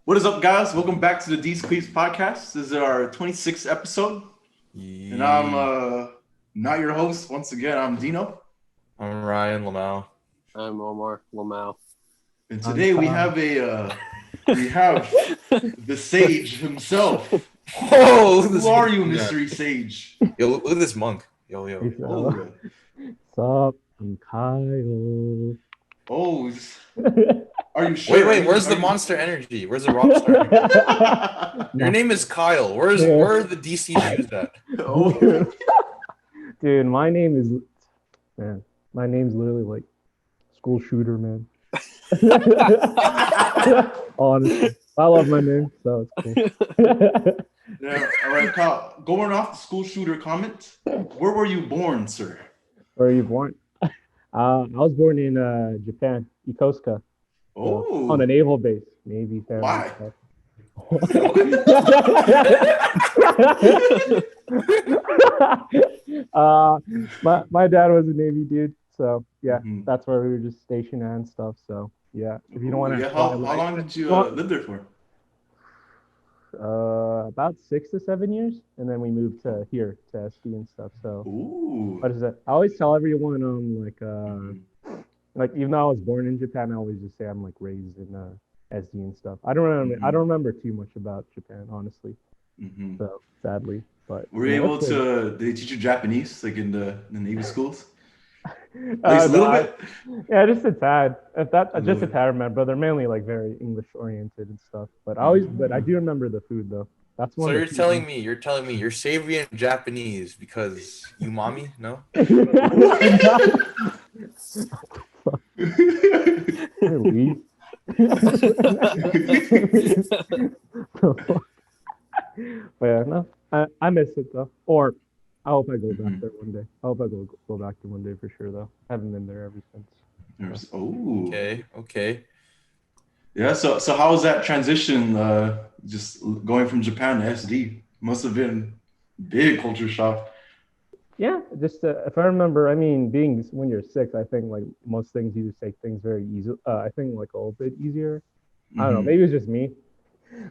What is up, guys? Welcome back to the DeezQuibs podcast. This is our 26th episode, and I'm not your host once again. I'm Dino, I'm Ryan Lamau. I'm Omar Lamau. and today we have the sage himself. Oh, Who are you, mystery sage? Yo, look at this monk. Yo. Oh, What's up? I'm Kyle. oh, are you sure? Wait. Where's the monster energy? Where's the rock star energy? Your name is Kyle. Where are the DC shoes at? Oh, Dude, my name's literally like school shooter, man. Honestly, I love my name, so it's cool. yeah. All right, Kyle. Going off the school shooter comment, where were you born, sir? Where are you born? I was born in Japan, Yokosuka. Oh, On a naval base, Navy family. Why? Stuff. My dad was a Navy dude, so yeah, that's where we were just stationed and stuff. So yeah, if you don't want to, how long did you live there for? about 6 to 7 years, and then we moved to here to SD and stuff. So Ooh. what is it? I always tell everyone like even though I was born in Japan, I always just say I'm like raised in SD and stuff. I don't remember too much about Japan, honestly. So sadly, but were you able to? Did they teach you Japanese like in the Navy schools? At a least a little bit. Yeah, just a tad. Just a tad, remember. They're mainly like very English oriented and stuff. But I do remember the food though. That's one. So you're telling me you're savory and Japanese because you mommy? No. But yeah, no, I miss it though. Or I hope I go back there one day. I hope I go back there one day for sure though. I haven't been there ever since. Oh. Okay. Yeah. So how was that transition? Just going from Japan to SD must have been big culture shock. Yeah, just if I remember, I mean, being when you're 6, I think like most things you just take things very easy. I think like a little bit easier. I don't know. Maybe it's just me.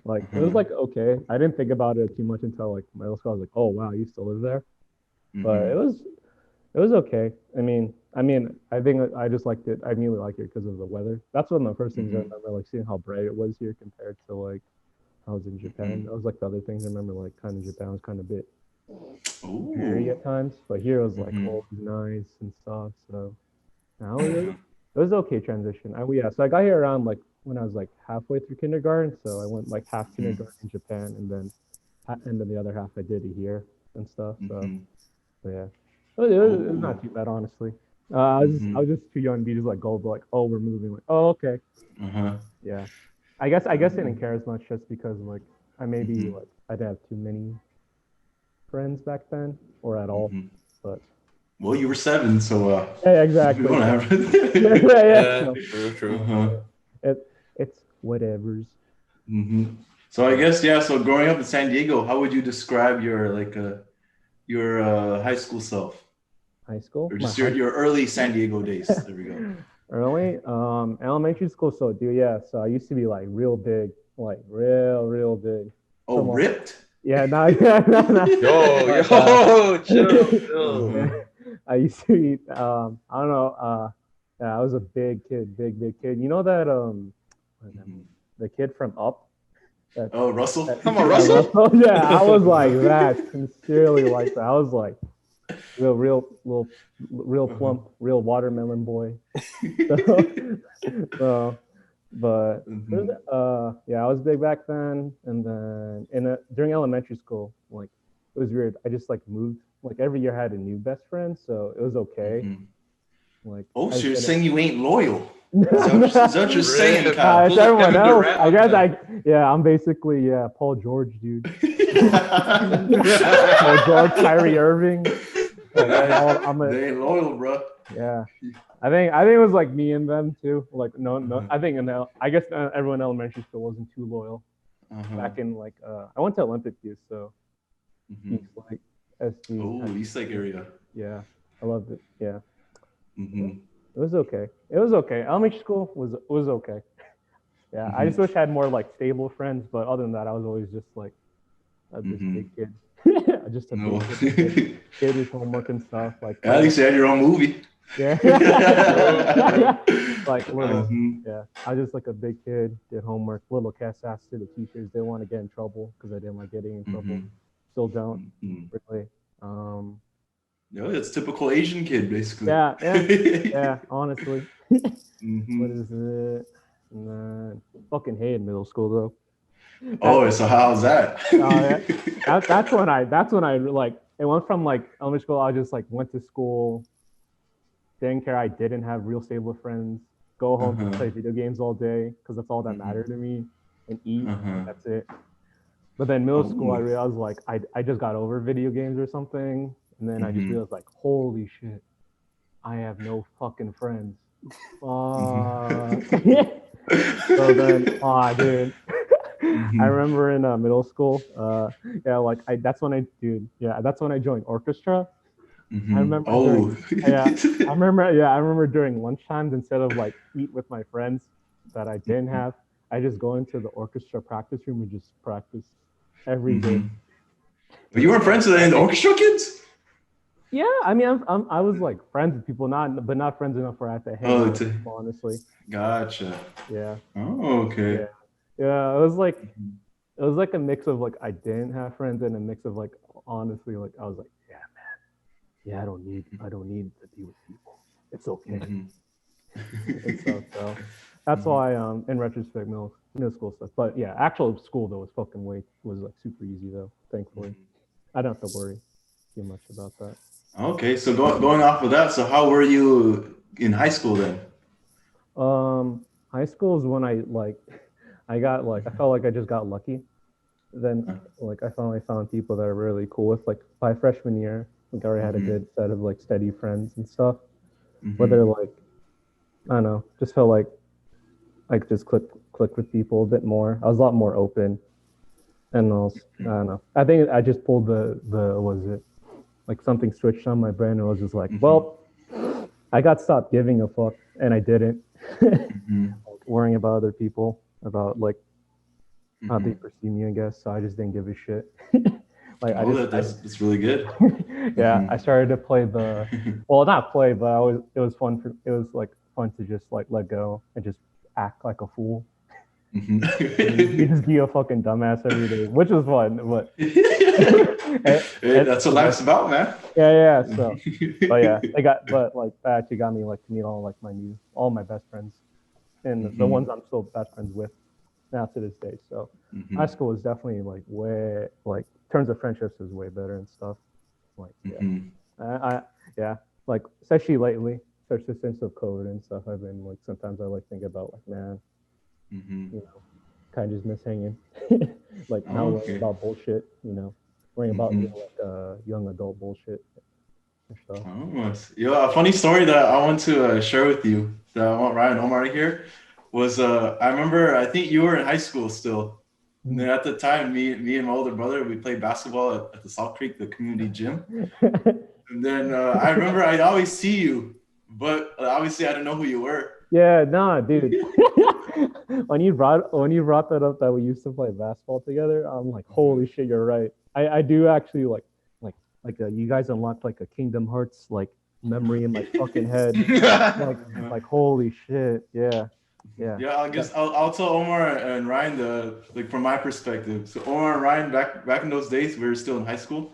Like it was like okay. I didn't think about it too much until like middle school. I was like, oh wow, you still live there. But it was okay. I mean, I think I just liked it. I mainly liked it because of the weather. That's one of the first things I remember, like seeing how bright it was here compared to like I was in Japan. That was like the other things I remember, like kind of Japan was kind of a bit dreary at times, but here it was like always nice and soft. So now it was okay transition. So I got here around like when I was like halfway through kindergarten. So I went like half kindergarten in Japan, and then the other half I did it here and stuff. So yeah, it was not too bad honestly. I was just too young to be just like go like, oh, we're moving. Like, oh, okay. Yeah. I guess I didn't care as much just because like I maybe like I didn't have too many friends back then or at all. But well, you were 7, so yeah, exactly. Yeah. True. It's whatever's. So I guess so growing up in San Diego, how would you describe your your high school self? High school? Or just your early San Diego days. There we go. Early? Elementary school. So I used to be like real big, like real big. Oh, ripped? Yeah, no. Yo, chill. I used to be I don't know, yeah, I was a big kid. You know that the kid from Up? Russell? Come on, Russell? Yeah, I was like that, sincerely like that. I was like real plump, real watermelon boy. But I was big back then, and then during elementary school, like it was weird. I just like moved. Like every year I had a new best friend, so it was okay. Like so you're saying you ain't loyal? Is that what you're saying, Kyle? It's everyone else. I guess I'm basically Paul George, dude. Paul George, Kyrie Irving. They ain't loyal, bro. Yeah, I think it was like me and them too. Like no. I think I guess everyone in elementary school wasn't too loyal. Back in like I went to Olympic youth, so East like SD. Oh, East Lake area. Yeah, I loved it. Yeah. It was okay. Elementary school was okay. Yeah, I just wish I had more like stable friends, but other than that, I was always just like this big kid. Just a big kid with homework and stuff. Like At least you had your own movie. yeah. Like little, yeah. I was just like a big kid, did homework, little kiss ass to the teachers. Didn't want to get in trouble because I didn't like getting in trouble. Still don't really. No, it's typical Asian kid, basically. Yeah. Honestly. What is it? Fucking hated middle school though. So how's that? That's when I like it went from like elementary school. I just like went to school, didn't care. I didn't have real stable friends. Go home and play video games all day because that's all that mattered to me, and eat. That's it. But then middle school, I realized like I just got over video games or something, and then I just realized like holy shit, I have no fucking friends. So then, dude. I remember in middle school, that's when I joined orchestra. I remember. I remember during lunchtimes, instead of like eat with my friends that I didn't have, I just go into the orchestra practice room and just practice every day. But you weren't friends with any orchestra kids? Yeah, I mean, I was like friends with people, but not friends enough where I had to hang out with people, honestly. Gotcha. Yeah. Oh, okay. Yeah, it was like a mix of like I didn't have friends and a mix of like honestly like I was like, yeah, man, yeah, I don't need to be with people. It's okay. And so that's why in retrospect middle school stuff. But yeah, actual school though was like super easy though. Thankfully, I don't have to worry too much about that. Okay, so going off of that, so how were you in high school then? High school is when I felt like I just got lucky. Then like I finally found people that are really cool with. Like by freshman year, like I already had a good set of like steady friends and stuff. Whether like I don't know, just felt like I could just click with people a bit more. I was a lot more open, and I don't know. I think I just pulled the was it like something switched on my brain and I was just like, well, I got stopped giving a fuck, and I didn't worrying about other people, about like how they perceive me, I guess. So I just didn't give a shit. That's really good. Yeah, I started to play not play, but it was fun to just like let go and just act like a fool. You just be a fucking dumbass every day, which is fun, but that's what life's about, man. Yeah. So, but that actually got me like to meet all my best friends, and the ones I'm still best friends with now to this day. So, high school was definitely like way like in terms of friendships is way better and stuff. Like like especially lately, especially since of COVID and stuff. I've been like sometimes I like think about like man. You know, kind of just miss hanging, like not worrying about bullshit. You know, worrying about young adult bullshit and stuff. A funny story that I want to share with you that I want Ryan Omar to hear was I remember I think you were in high school still. And then at the time, me and my older brother, we played basketball at the Salt Creek, the community gym. And then I remember I'd always see you, but obviously I didn't know who you were. Yeah, nah, dude. when you brought that up that we used to play basketball together, I'm like, holy shit, you're right. I do actually like you guys unlocked like a Kingdom Hearts like memory in my fucking head. like holy shit, yeah. I'll tell Omar and Ryan from my perspective. So Omar and Ryan back in those days, we were still in high school.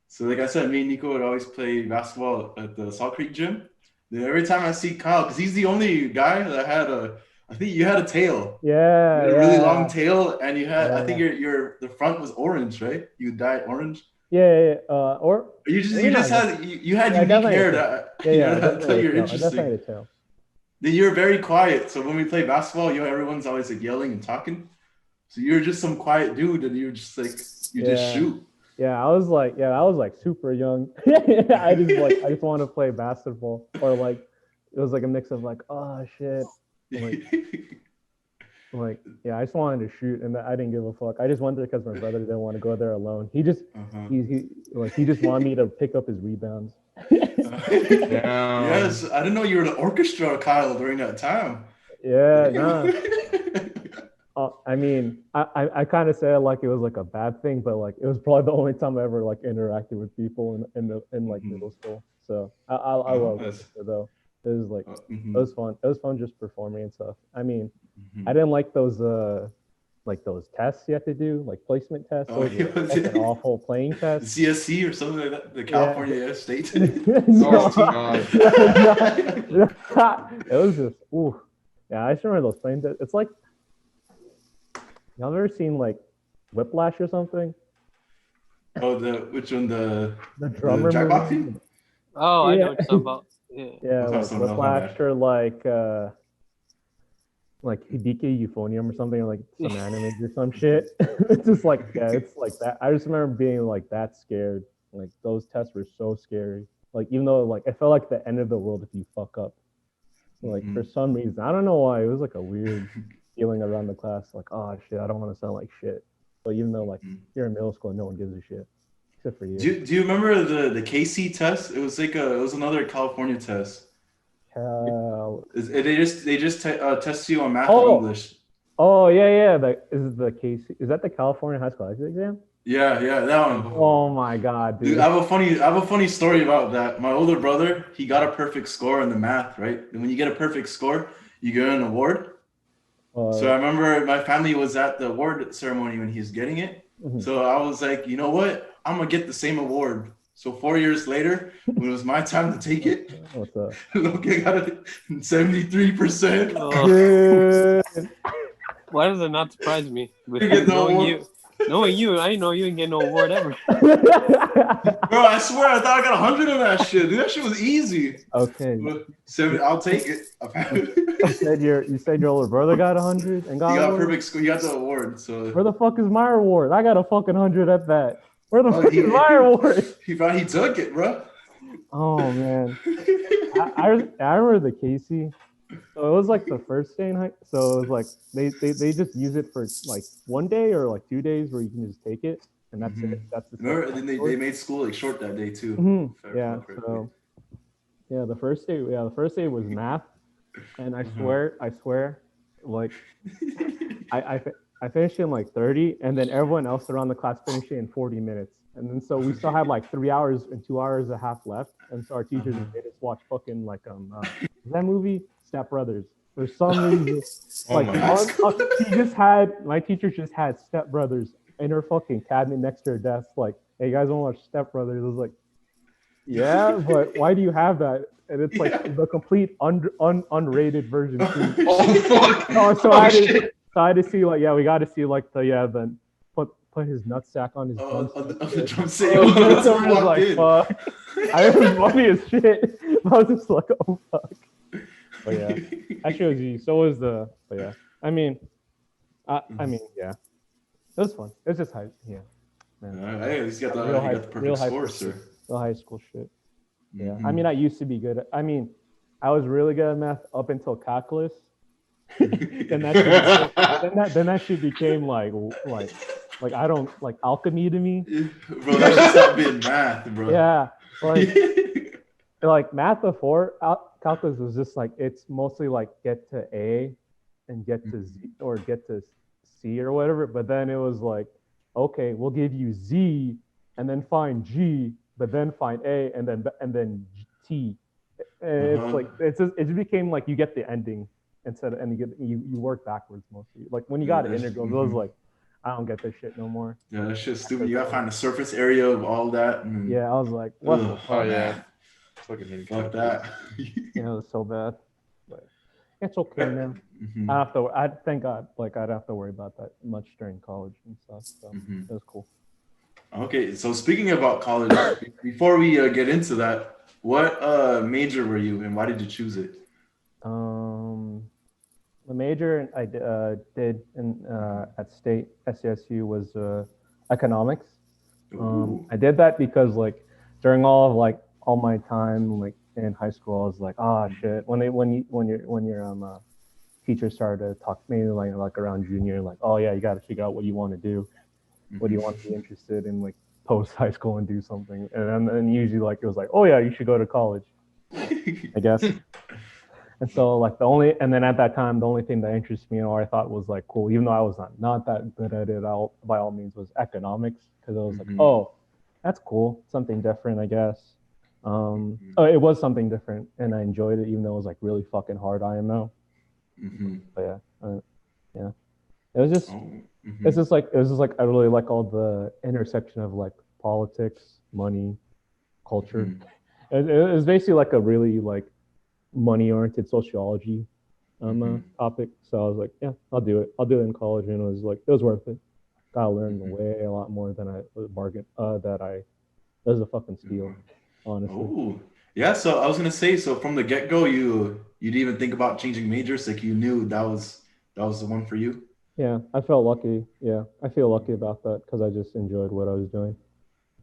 So like I said, me and Nico would always play basketball at the Salt Creek gym. Then every time I see Kyle, because he's the only guy that I think you had a tail. Yeah. You had a really long tail, and you had I think the front was orange, right? You dyed orange. Yeah. You had unique hair that you're interesting. I definitely Then you're very quiet. So when we play basketball, everyone's always like yelling and talking. So you're just some quiet dude, and you're just like just shoot. Yeah, I was like super young. I just want to play basketball, or like it was like a mix of like, oh shit, like yeah, I just wanted to shoot, and I didn't give a fuck. I just went there because my brother didn't want to go there alone. He just he just wanted me to pick up his rebounds. Yes, I didn't know you were the orchestra, Kyle, during that time. Yeah, no. I mean, I kind of say it like it was like a bad thing, but like it was probably the only time I ever like interacted with people in like middle school. So I love it though. It was like it was fun. It was fun just performing and stuff. I mean, I didn't like those tests you have to do, like placement tests. Oh, Those were fucking awful playing tests. CSC or something like that. The California State. No. God. It was just ooh. Yeah, I just remember those playing tests. It's like y'all ever seen like Whiplash or something? Oh, which one? The drummer Jackbox movie? team? Oh, I Yeah. know what you're talking about. Yeah. Yeah, That's like awesome. That was my Whiplash bad. or like Hideki Euphonium or something, or like some animes or some shit. It's just like it's like that. I just remember being like that scared. Like those tests were so scary. Like even though like it felt like the end of the world if you fuck up. Like for some reason, I don't know why, it was like a weird feeling around the class. Like, oh shit, I don't want to sound like shit. But even though like you're in middle school, no one gives a shit except for you. Do you remember the KC test? It was like it was another California test. They just test you on math and English. Oh yeah. Is that the California high school exit exam? Yeah, that one. Oh my god, dude. Dude, I have a funny story about that. My older brother, he got a perfect score in the math, right? And when you get a perfect score, you get an award. So I remember my family was at the award ceremony when he was getting it. So I was like, you know what? I'm gonna get the same award. So 4 years later, when it was my time to take it, What's up? look, I got it 73%. Why does it not surprise me? With You get no knowing you, I didn't know you didn't get no award ever. Bro, I swear I thought I got 100 on that shit. Dude, that shit was easy. Okay. But I'll take it. You said your older brother got 100 and got He got award? perfect score. He got the award. So Where the fuck is my reward? I got a fucking 100 at that. Where the fuck is my reward? He took it, bro. Oh man, I remember the Casey. So it was like the first day in high. So it was like they just use it for like 1 day or like 2 days where you can just take it and that's it. That's the Remember, then they made school like short that day too. Yeah. So yeah, the first day was math, and I swear, like I finished in like 30, and then everyone else around the class finished it in 40 minutes. And then so we still had like 3 hours and 2 hours and a half left. And so our teachers made us watch fucking like is that movie Step Brothers? For some reason, like my teacher just had Step Brothers in her fucking cabinet next to her desk. Like, hey, you guys want to watch Step Brothers? I was like, yeah, but why do you have that? And it's like the complete unrated version. Oh fuck! So I had to see like we got to see like the put his nutsack on his drumstick. I was like, fuck. I was funny as shit. I was just like, oh fuck. But yeah, actually, it was easy. So was the. But yeah, I mean, yeah, it was fun. It was just hype. Yeah. Man. Hey, he's got the perfect score, sir. The high school shit. Yeah, I mean, I used to be good. I was really good at math up until calculus. then that shit became like I don't like alchemy to me. Bro, that should stop being math, bro. Yeah, like math before calculus was just like it's mostly like get to A and get to Z or get to C or whatever. But then it was like, okay, we'll give you Z and then find G, but then find A and then T. And it's like it just became like you get the ending instead of, and you work backwards mostly. Like when you got an integral, it was like I don't get this shit no more. Yeah, that shit's stupid. You gotta find the surface area of all that. Yeah, I was like, what? Oh yeah. Fuck that. Yeah, it was so bad. But it's okay now. I thank God, like I'd have to worry about that much during college and stuff. So it was cool. Okay, so speaking about college, before we get into that, what major were you and why did you choose it? The major I did in at State SCSU was economics. I did that because like during all my time like in high school, I was like, shit. When your teachers started to talk to me like around junior, like, oh yeah, you got to figure out what you want to do, what do you want to be interested in, like post high school and do something. And usually like it was like, oh yeah, you should go to college, I guess. And so like and then at that time, the only thing that interested me or I thought was like cool, even though I was not that good at it by all means, was economics. Because I was like, oh, that's cool. Something different, I guess. It was something different and I enjoyed it, even though it was like really fucking hard IMO. But yeah. It was just it was just like I really like all the intersection of like politics, money, culture. It was basically like a really like money-oriented sociology topic. So I was like, yeah, I'll do it. I'll do it in college, and it was worth it. Got to learn way a lot more than I bargained. It was a fucking steal, honestly. Oh, yeah. So I was gonna say, so from the get-go, you didn't even think about changing majors, like you knew that was the one for you. Yeah, I felt lucky. Yeah, I feel lucky about that because I just enjoyed what I was doing.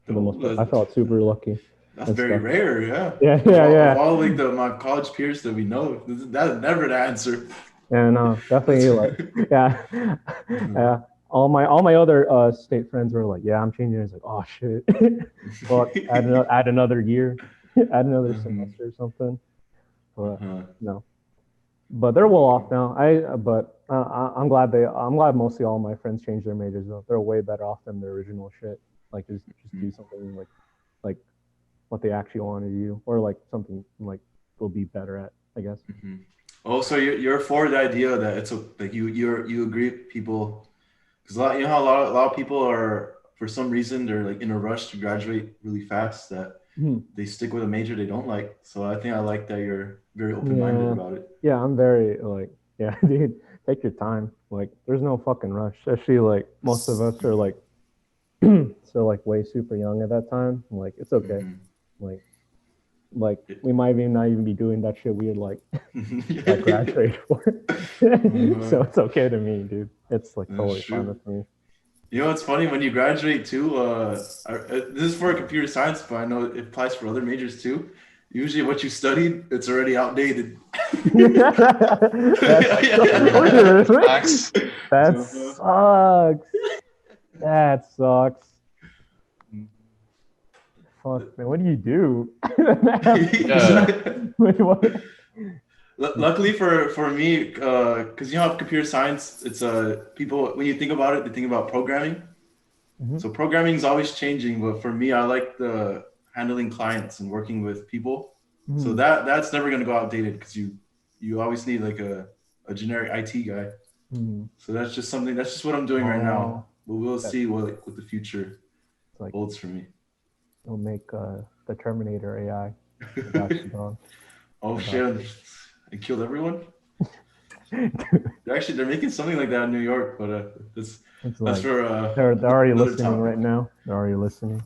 For the most part, I felt super lucky. That's very rare, yeah. Yeah. Of all like my college peers that we know, that's never the answer. Yeah, no, definitely like yeah. All my other state friends were like, yeah, I'm changing. It's like, oh shit, well, add another year, add another semester or something. But no, but they're well off now. I'm glad mostly all my friends changed their majors though. They're way better off than their original shit. Like just do something like what they actually want to do, or like something like they'll be better at, I guess. Oh, so you're for the idea that it's like you agree people, because you know how a lot of people are, for some reason they're like in a rush to graduate really fast, that they stick with a major they don't like. So I think I like that you're very open-minded about it. Yeah, I'm very like, yeah, dude, take your time. Like there's no fucking rush. Especially like most of us are like so like way super young at that time. Like it's okay. Like we might not even be doing that shit we'd like graduate for. So it's okay to me, dude. It's like totally fine with me. You know, it's funny when you graduate too. This is for computer science, but I know it applies for other majors too. Usually, what you studied, it's already outdated. That sucks. Fuck, man, what do you do? Wait, what? Luckily for me, because you know, computer science, it's people, when you think about it, they think about programming. So programming is always changing, but for me, I like the handling clients and working with people. So that's never going to go outdated, because you always need like a generic IT guy. So that's just what I'm doing right now. But we'll see what the future holds for me. It'll make the Terminator AI. Oh shit! It killed everyone. They're making something like that in New York, but that's for they're already listening right now. They're already listening.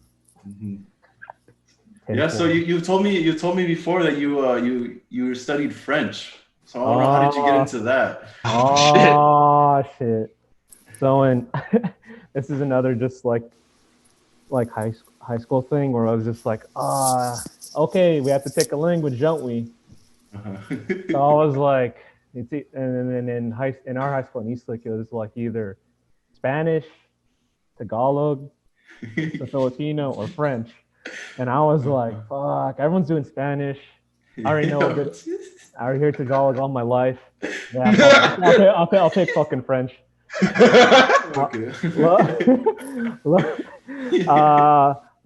Yeah. So you told me before that you studied French. So I don't know, how did you get into that? Oh shit! So this is another just like high school thing where I was just like, okay, we have to pick a language, don't we? So I was like, and then in our high school in Eastlake, it was like either Spanish, Tagalog, the Filipino, or French. And I was like, fuck, everyone's doing Spanish. I already know a bit. I already hear Tagalog all my life. Yeah, I'll pick fucking French.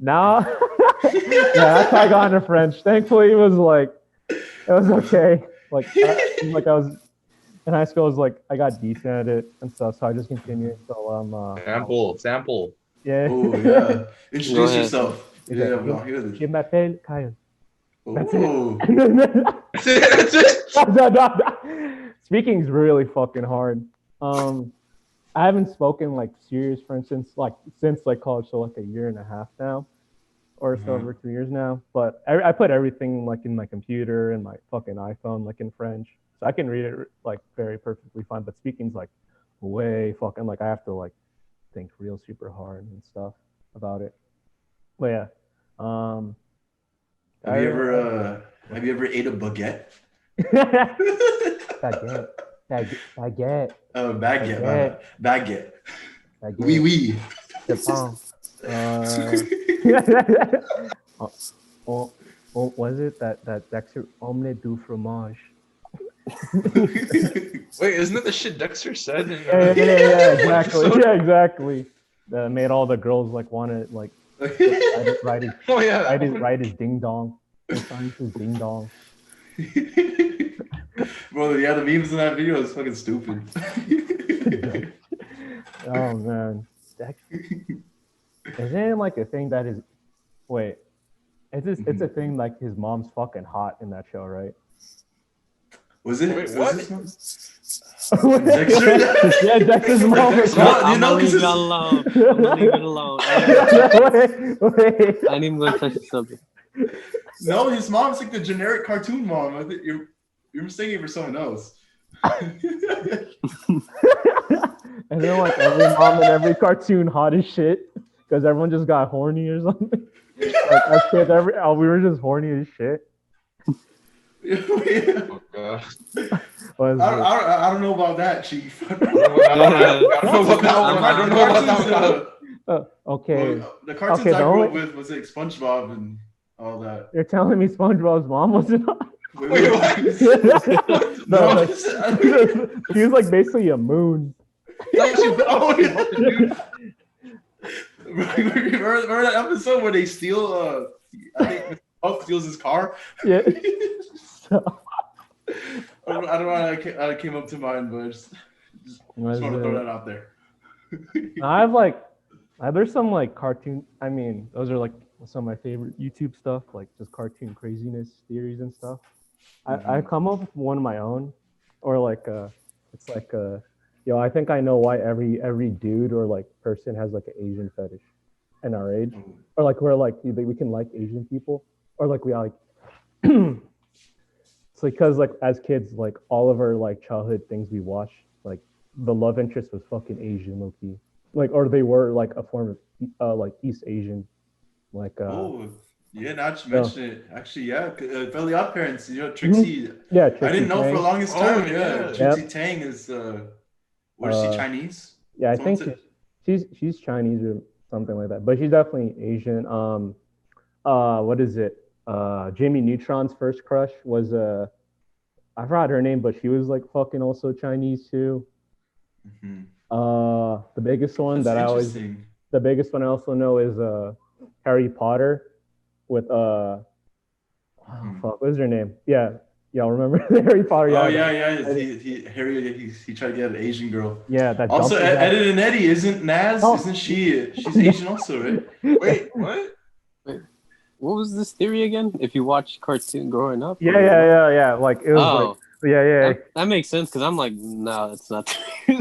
Now, that's how I got into French. Thankfully, it was okay. Like I was in high school, I was like, I got decent at it and stuff, so I just continued until sample. Yeah. Oh yeah. Introduce yourself. Je m'appelle Kyle. That's it. Speaking is really fucking hard. I haven't spoken like serious French since college, so like a year and a half now, or so, over 2 years now. But I put everything like in my computer and my fucking iPhone like in French, so I can read it like very perfectly fine. But speaking's like way fucking like I have to like think real super hard and stuff about it. But yeah, have you ever ate a baguette? Baguette. Oh, baguette. Oui, oui. Was it that omelette du fromage? Wait, isn't that the shit Dexter said? Yeah, exactly. Yeah, exactly. That made all the girls like want to like ride his Oh yeah. ride his ding dong. His ding dong. Bro, yeah, the memes in that video is fucking stupid. Oh man, isn't it like a thing that is? Wait, it's a thing like his mom's fucking hot in that show, right? Was it? Wait, was what? this one? Dexter? Yeah, Dexter's mom. Was No, hot. you I'm know, gonna leave 'cause it alone. I'm gonna leave it alone. Wait. I ain't even gonna touch the subject. No, his mom's like the generic cartoon mom. I think you're mistaken for someone else. And then like every mom in every cartoon hot as shit because everyone just got horny or something. Like as kids, we were just horny as shit. Oh god. I don't know about that, Chief. I don't know about that one. Okay. Well, the cartoons Okay, I grew don't- up with was like SpongeBob and all that. You're telling me SpongeBob's mom wasn't hot? Wait, what? No, No, like, she was like basically a moon. Oh, yeah, dude. Remember that episode where they steal? I think Puff steals his car. Yeah. I don't know how it came up to mind, but just want to throw that out there. There's some like cartoon. I mean, those are like some of my favorite YouTube stuff, like just cartoon craziness theories and stuff. I come up with one of my own, or like it's like I think I know why every dude or like person has like an Asian fetish in our age, or like we're like we can like Asian people, or like we like. It's because like as kids, like all of our like childhood things we watched, like the love interest was fucking Asian, low-key. Like, or they were like a form of like East Asian, like. Yeah, now that you mention it, actually, yeah, Fairly Odd Parents, Trixie. Yeah, I didn't know Tang. for the longest time. yeah. Trixie Tang is what is she, Chinese? Yeah, I think she's Chinese or something like that, but she's definitely Asian. What is it? Jimmy Neutron's first crush was I forgot her name, but she was like fucking also Chinese too. The biggest one the biggest one I also know is Harry Potter with fuck, what is her name? Yeah, remember Harry Potter? Oh yeah. He tried to get an Asian girl. Yeah, that. Also, Ed and Eddie isn't Naz? Oh. Isn't she? She's Asian also, right? Wait, what? What was this theory again? If you watched cartoon growing up? Yeah. Like it was like yeah. That makes sense because I'm like, no, that's not true.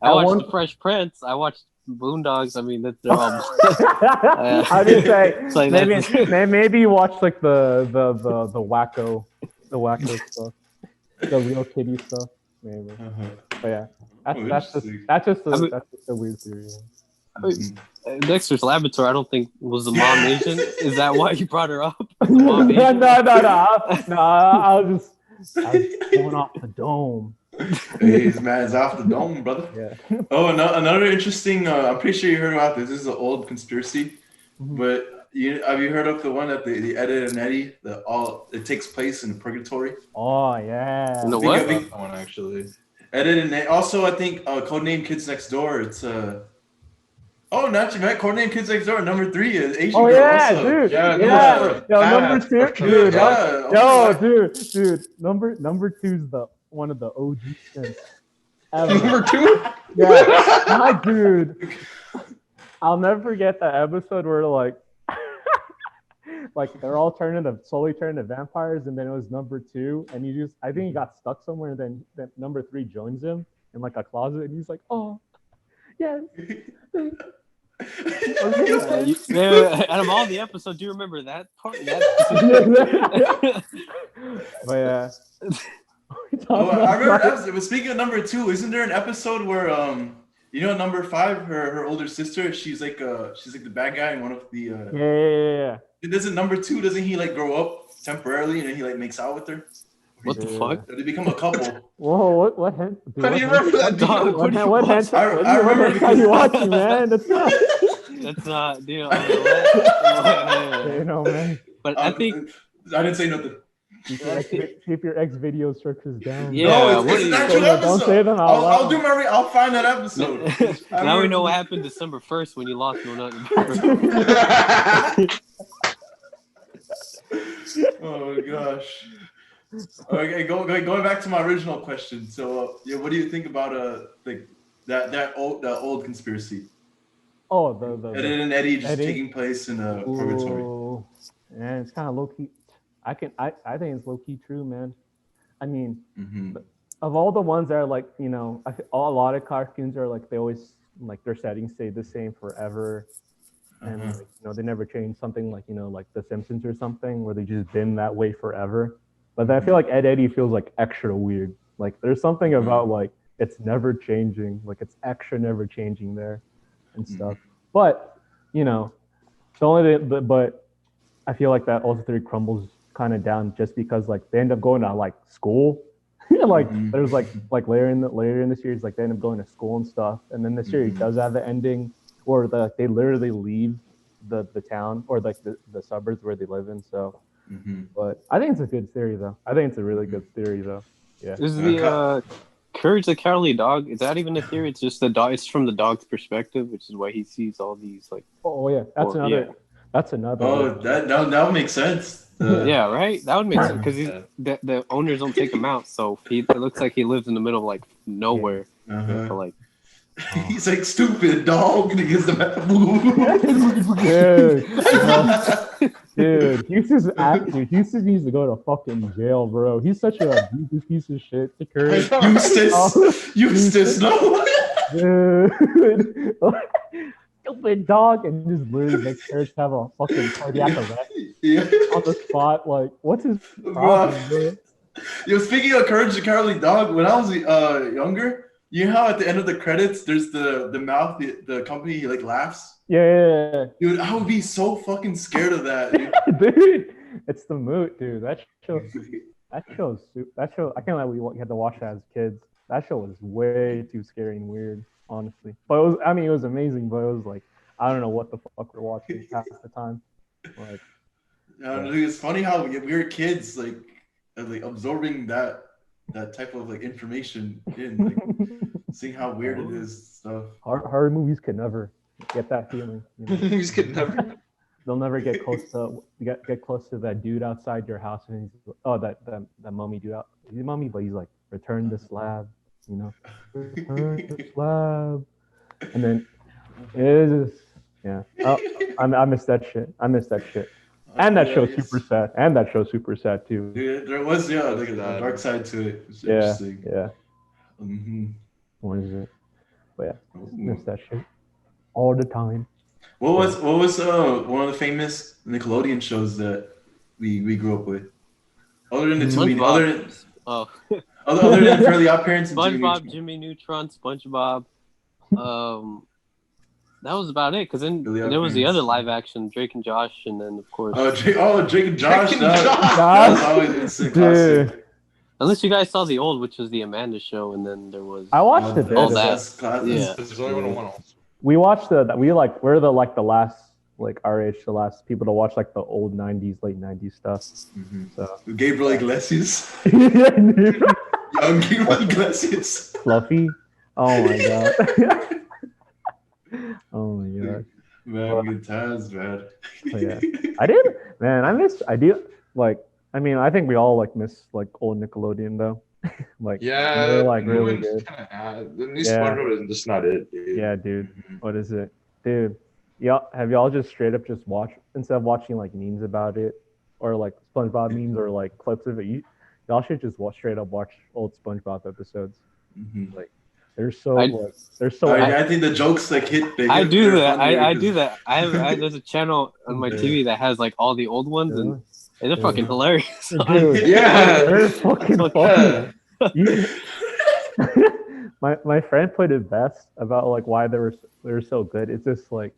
I watched The Fresh Prince. I watched Boondocks. I mean, they're all. I would say like maybe you watch like the wacko stuff, the real kitty stuff, maybe. But yeah, that's just a weird theory. Dexter's Laboratory, I don't think was the mom Asian. Is that why you brought her up? No. I was going off the dome. Hey, this man's off the dome, brother. Yeah. Oh, another interesting. I'm pretty sure you heard about this. This is an old conspiracy, but have you heard of the one that the Ed and Eddie? It takes place in purgatory. Oh yeah. You know what? That one actually. Ed and Eddie. Also, I think Codename Kids Next Door. It's not you met Codename Kids Next Door. Number 3 is Asian girl. Yeah, also. dude. Yeah. Number 2, dude. Yeah. Dude. Number 2's one of the OG stints. Number 2? Yeah, my dude. I'll never forget that episode where like they're all slowly turning to vampires, and then it was number 2, and I think he got stuck somewhere, and then number 3 joins him in like a closet, and he's like, oh, yes. Out of all the episodes, do you remember that part? But yeah. I remember. Speaking of number 2, isn't there an episode where number 5, her older sister, she's like the bad guy in one of the Yeah. Doesn't number 2, doesn't he like grow up temporarily and then he like makes out with her? What the fuck? They become a couple. Whoa, what hint? How do you remember that? What hint? I remember how you watching, man. That's not. You know, man. But I think I didn't say nothing. Keep your ex video searches down. Yeah, No, what it's do an you- actual Don't episode. say them out I'll loud. do my. I'll find that episode. Now we know what happened December 1st when you lost No Nut. Oh gosh. Okay, going back to my original question. So, yeah, what do you think about like that old conspiracy? Oh, Ed and Eddie just Eddie? taking place in a purgatory. Ooh, man, it's kind of low key. I think it's low key true, man. I mean, Mm-hmm. of all the ones that are like, you know, a lot of cartoons are like they always like their settings stay the same forever, and like, you know, they never change. Something like, you know, like The Simpsons or something where they just been that way forever. But I feel like Ed Eddie feels like extra weird. Like there's something about like it's never changing, like it's extra never changing there and stuff. But you know, but I feel like that also theory crumbles kind of down just because like they end up going to like school. Like there's like later in the series, like they end up going to school and stuff, and then the series does have the ending where they literally leave the town or like the suburbs where they live in. So, but I think it's a good theory though. I think it's a really good theory though. Yeah. Is the Courage the Cowardly Dog? Is that even a theory? It's just the dog. It's from the dog's perspective, which is why he sees all these like. Oh yeah, that's another. That's another. Oh, that would make sense. Yeah, right. That would make sense because the owners don't take him out, so it looks like he lives in the middle of like nowhere. For, like, he's like stupid dog, and he gives them. Dude, Houston needs to go to fucking jail, bro. He's such a abusive piece of shit. Eustace, no. Dude. Stupid dog, and just literally makes Courage have a fucking cardiac arrest on the spot. Like, what's his problem, bro? Yo, speaking of Courage the Cowardly Dog, when I was younger, you know how at the end of the credits there's the mouth, the company like laughs. Yeah. Dude, I would be so fucking scared of that. Dude, it's the mood, dude. That show. I can't lie. We had to watch that as kids. That show was way too scary and weird, honestly. But it was amazing. But it was like, I don't know what the fuck we're watching half the time. Like, it's funny how we were kids, like absorbing that type of like information in, like, seeing how weird it is. Stuff. Horror movies could never get that feeling. You know? Movies could never. They'll never get close to that dude outside your house, and that mummy dude out. He's a mummy, but he's like, return the slab, you know, return the slab, and then it is just, yeah. Oh, I miss that shit. And that show's super sad. Too. Dude, there was like a dark side to it. It's interesting. Yeah. What is it? But yeah, miss that shit all the time. What was one of the famous Nickelodeon shows that we grew up with? Other than the two, other than Fairly Odd Parents and SpongeBob, Jimmy Neutron, SpongeBob. That was about it. Because then there was the other live action, Drake and Josh, and then of course. Drake and Josh. That was always instant classic. Unless you guys saw the old, which was the Amanda Show, and then there was. I watched it. All that. Yeah. There's only one on one. We watched we're the last like our age, the last people to watch like the old 90s, late 90s stuff. So Gabriel Iglesias. Yeah, dude. Young Gabriel Iglesias. Fluffy. Oh my god. Oh my god. Man, good times, man. Yeah. I think we all like miss like old Nickelodeon though. Like, yeah, they're like really good. The new SpongeBob is just not it, dude. Yeah, dude. What is it, dude? Yeah, have y'all just straight up just watch instead of watching like memes about it or like SpongeBob memes or like clips of it? Y'all should just straight up watch old SpongeBob episodes. Like they're so. I think the jokes like hit big. I do that. I do that. There's a channel on my TV that has like all the old ones and. They're fucking hilarious. Dude, yeah, they're fucking funny. My friend put it best about like why they were so good. It's just like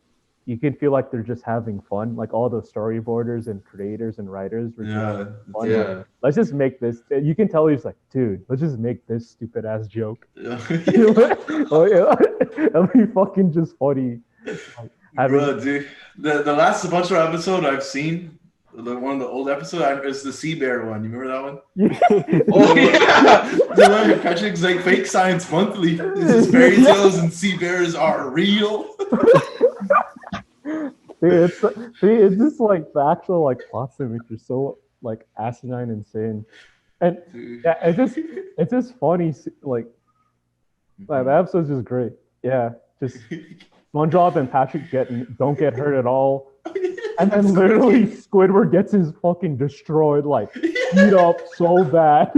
you can feel like they're just having fun. Like all the storyboarders and creators and writers were just having fun. Yeah. Like, let's just make this. You can tell he's like, dude, let's just make this stupid ass joke. Oh yeah, it'll be fucking just funny. Bro, dude, the last SpongeBob episode I've seen. one of the old episodes. It's the sea bear one. You remember that one? Oh yeah. The one Patrick's like fake science monthly. This is fairy tales and sea bears are real. It's just like the actual like plot which are so like asinine insane, and yeah, it's just funny like the episode's just great. Yeah, just SpongeBob and Patrick don't get hurt at all, and then literally Squidward gets his fucking destroyed, like beat up so bad.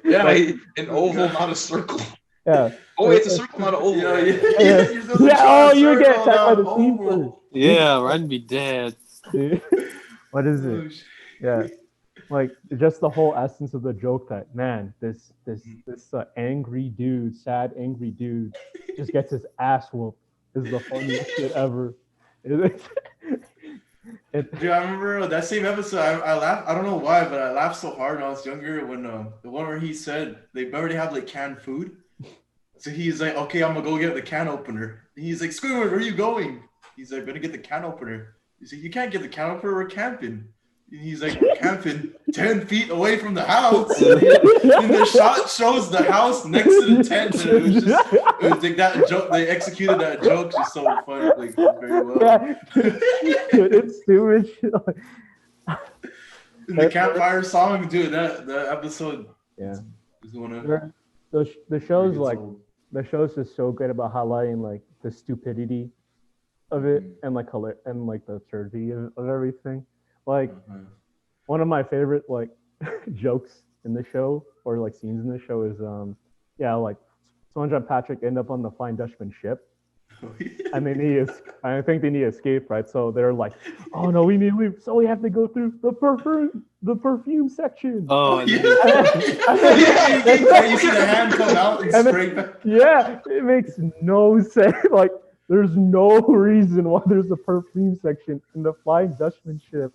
Yeah, an oval, not a circle. Yeah. Oh, it's a circle, not an oval. Yeah. Oh, you get attacked by the team first. Yeah, I'd be dead. Dude. What is it? Yeah, like just the whole essence of the joke that man, this angry dude, sad angry dude, just gets his ass whooped is the funniest shit ever. Dude, I remember that same episode. I laughed. I don't know why, but I laughed so hard when I was younger when the one where he said they already have like canned food. So he's like, okay, I'm gonna go get the can opener. And he's like, Squidward, where are you going? He's like, gonna get the can opener. He's like, you can't get the can opener, we're camping. And he's like, we're camping 10 feet away from the house. And the shot shows the house next to the tent. And it was like that joke. They executed that joke just so funny, like very well. Yeah. Dude, it's stupid shit. The campfire song, dude. That episode. Yeah. Is one of the show's like. The show's just so good about highlighting like the stupidity of it and like color and like the absurdity of everything. Like one of my favorite like jokes in the show or like scenes in the show is like SpongeBob and Patrick end up on the Flying Dutchman ship. And I think they need to escape, right? So they're like, oh no, we need to leave. So we have to go through the perfume section. Oh, you see the hand come out and spray back. Yeah, it makes no sense. Like, there's no reason why there's a perfume section in the Flying Dutchman ship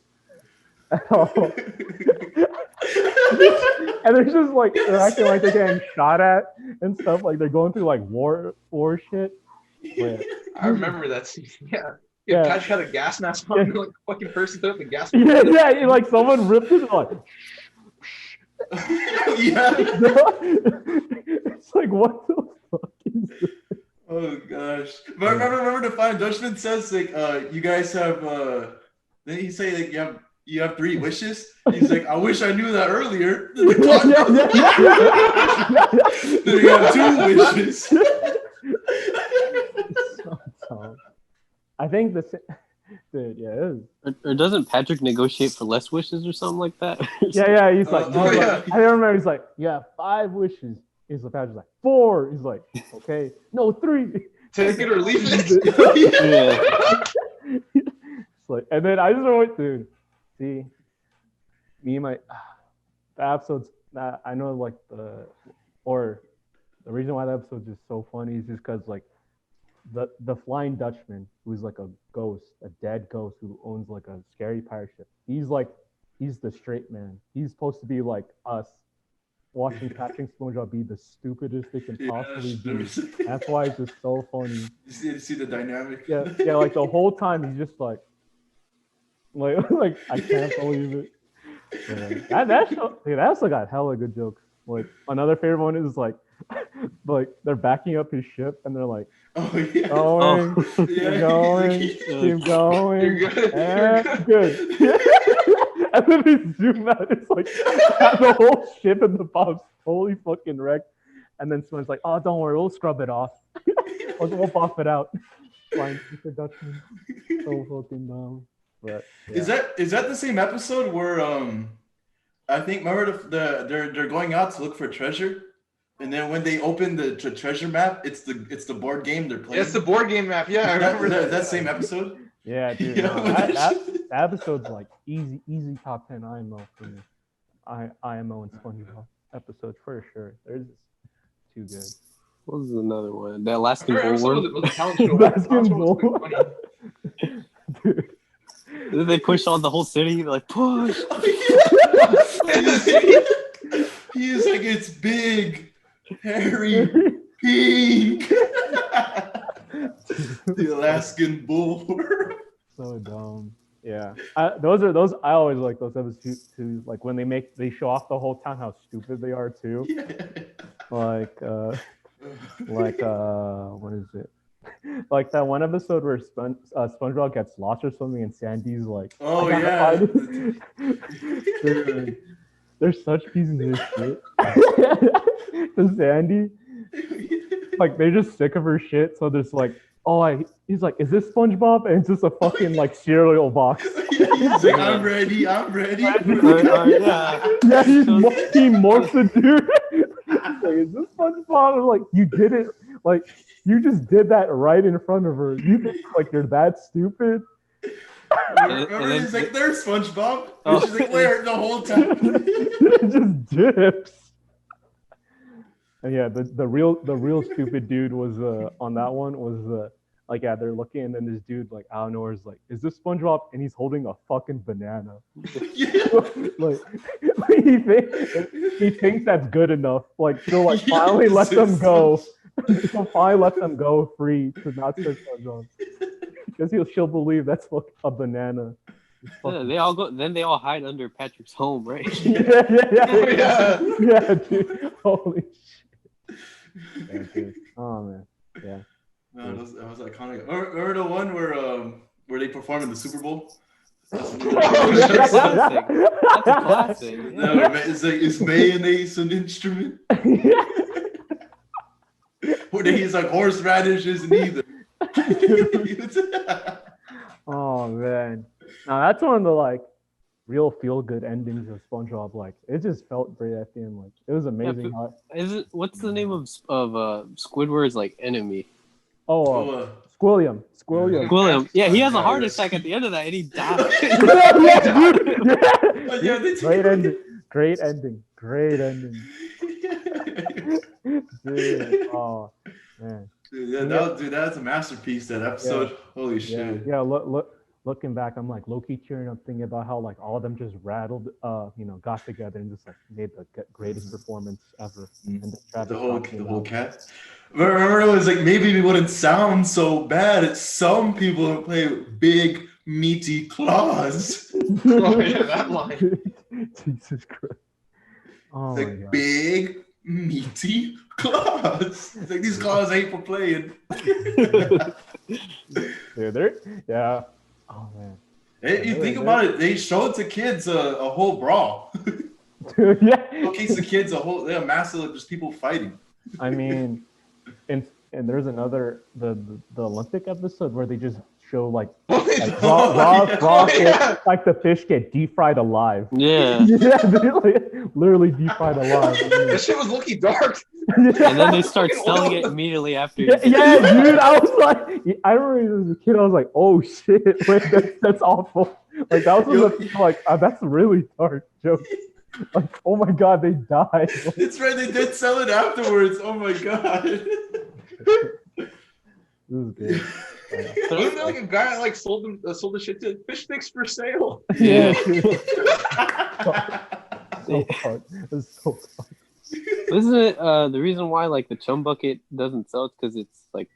at all. And they're just like they're acting like they're getting shot at and stuff. Like they're going through like war shit. I remember that scene. Yeah. Patrick had a gas mask on, like a fucking person threw up the gas mask. Yeah, like someone ripped it like it's like what the fuck is this? Oh gosh. But remember the Flying Dutchman says like you guys have then he say like you have 3 wishes. He's like, I wish I knew that earlier. Then you have 2 wishes. I think dude, yeah, it is. Or doesn't Patrick negotiate for less wishes or something like that? Yeah, he's like, I remember he's like, yeah, 5 wishes. He's like, Patrick's like 4. He's like, okay, no 3. Take it or leave it. It's like, and then I just went, dude. See, me and my the episodes that I know like the reason why the episode's just so funny is just because like the Flying Dutchman, who's like a ghost, a dead ghost who owns like a scary pirate ship. He's the straight man. He's supposed to be like us, watching Patrick SpongeBob be the stupidest they can possibly be. That's why it's just so funny. You see the dynamic. Yeah. Like the whole time he's just like I can't believe it. Yeah. That also got hella good jokes. Like another favorite one is like they're backing up his ship and they're like, keep going. You're good. And then they zoom out. It's like the whole ship and the bob's totally fucking wrecked. And then someone's like, oh, don't worry, we'll scrub it off. We'll buff it out. Flying Dutchman. So fucking dumb. But, yeah. Is that the same episode where I think remember they're going out to look for treasure, and then when they open the treasure map, it's the board game they're playing. Yeah, it's the board game map. Yeah, I remember that same episode. Yeah, dude. That episode's like easy top 10 IMO for me. IMO and SpongeBob episodes for sure. They're just too good. What was another one? The Alaskan Bullworm. Alaskan Bullworm. Dude. Then they push on the whole city. They're like, push. He's like, it's big, hairy, pink. The Alaskan Bullworm. So dumb. Yeah, those. I always like those episodes too. Like when they show off the whole town how stupid they are too. Yeah. Like what is it? Like that one episode where SpongeBob gets lost or something, and Sandy's like, Oh I gotta yeah. find it. Dude, they're such pieces of shit. The Sandy, like they're just sick of her shit, so there's like, he's like, is this SpongeBob? And it's just a fucking like cereal box. He's like, I'm ready. Yeah. Yeah, he morphs the dude. He's like, is this SpongeBob? I'm like, you did it. Like, you just did that right in front of her. You think like you're that stupid? Remember, he's like, there's SpongeBob. And she's like, where the whole time? It just dips. And yeah, the real stupid dude was on that one was like, yeah, they're looking, and then this dude like out of nowhere is like, is this SpongeBob? And he's holding a fucking banana. Yeah. Like he thinks that's good enough. Like she'll like finally let them go. She'll finally let them go free to not search SpongeBob. Because she'll believe that's like a banana. Yeah, they all go. Then they all hide under Patrick's home, right? Yeah, dude. Holy shit. Yeah, dude. Oh man. Yeah. No, that was iconic. Remember the one where they perform in the Super Bowl? That's a classic. That's a classic. Yeah. No, it's like, is mayonnaise an instrument? Where he's like, horseradish isn't either. Oh man. Now that's one of the like real feel good endings of SpongeBob. Like it just felt great at the end. Like it was amazing. What's the name of Squidward's like enemy? Squilliam. Squilliam. Yeah, he has a heart attack at the end of that, and he died. Great ending. Dude, oh man. Dude, that's a masterpiece. That episode. Yeah. Holy shit. Yeah. Looking back, I'm like low-key cheering up, thinking about how like all of them just got together and just like made the greatest performance ever. And the whole cat. Remember, it was like, maybe we wouldn't sound so bad. It's some people who play with big meaty claws. Oh yeah, that line. Jesus Christ. Oh it's like big meaty claws. It's like these claws ain't for playing. Yeah. Oh man. Hey, you think about it, they showed to kids a whole brawl. Dude, yeah. Showcase the kids a massive of just people fighting. I mean, and there's another the Olympic episode where they just show like raw like the fish get deep fried alive. Yeah. Yeah, they like, literally deep fried alive. That shit was looking dark. And then they start selling it immediately after. Yeah, dude. I was like, I remember as a kid, I was like, oh shit, wait, that's awful. Like that was like, that's a really dark joke. Like, oh my god, they died. That's right, they did sell it afterwards. Oh my god. This is good. Wasn't there like a guy that like sold the shit to fish sticks for sale? Yeah. It's so fun. Isn't it the reason why like the chum bucket doesn't sell? It's because it's like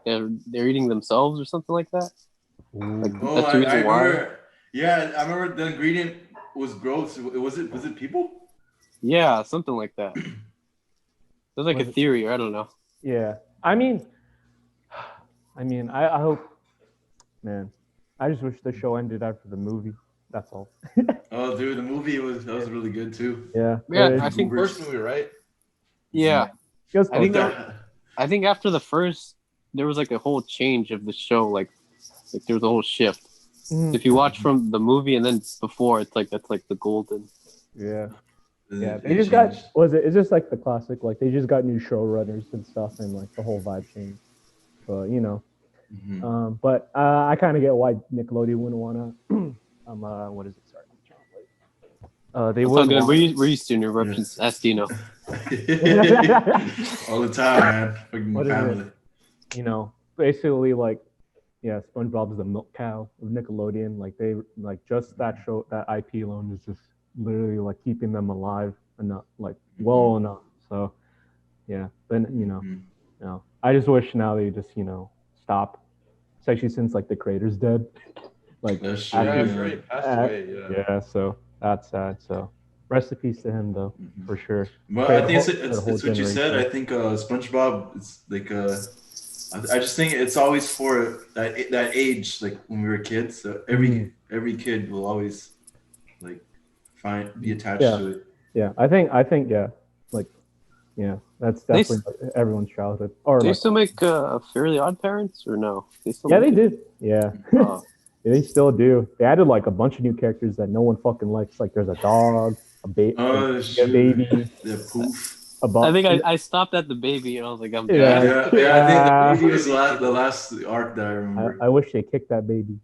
they're eating themselves or something like that. Like, that's the reason why. Yeah, I remember the ingredient was gross. Was it people? Yeah, something like that. There's like a theory, or I don't know. Yeah, I mean, I hope, man. I just wish the show ended after the movie. That's all. Oh, dude, the movie was really good too. Yeah. I think first movie, right? Yeah. I think after the first, there was like a whole change of the show. Like there was a whole shift. Mm-hmm. If you watch from the movie and then before, it's like that's like the golden. Yeah. Yeah. They just got it's just like the classic. Like they just got new showrunners and stuff, and like the whole vibe changed. But you know. Mm-hmm. But I kind of get why Nickelodeon wouldn't want to. What is it? Sorry. They would. We're used to interruptions. Ask Dino. All the time, man. Fucking family. You know, basically, like, yeah, SpongeBob is the milk cow of Nickelodeon. Like they like just that show, that IP alone is just literally like keeping them alive enough, like well enough. So, yeah, but you know, I just wish now they just stop, especially since like the creator's dead. Like, That's Yeah, true. that's right. Passed away. Yeah. yeah, so that's sad. So rest in peace to him, though, for sure. Well, I think it's what you said. I think SpongeBob. It's like I just think it's always for that age, like when we were kids. So every kid will always like be attached to it. Yeah, I think yeah, like yeah, that's definitely everyone's childhood. Or Do you like, still make Fairly Odd Parents or no? They still yeah, make they it? did. Yeah. Oh. Yeah, they still do. They added like a bunch of new characters that no one fucking likes. Like there's a dog, a baby, a baby, The poof. I think I stopped at the baby and I was like, I'm Yeah, done. I think the baby was the last arc that I remember. I wish they kicked that baby.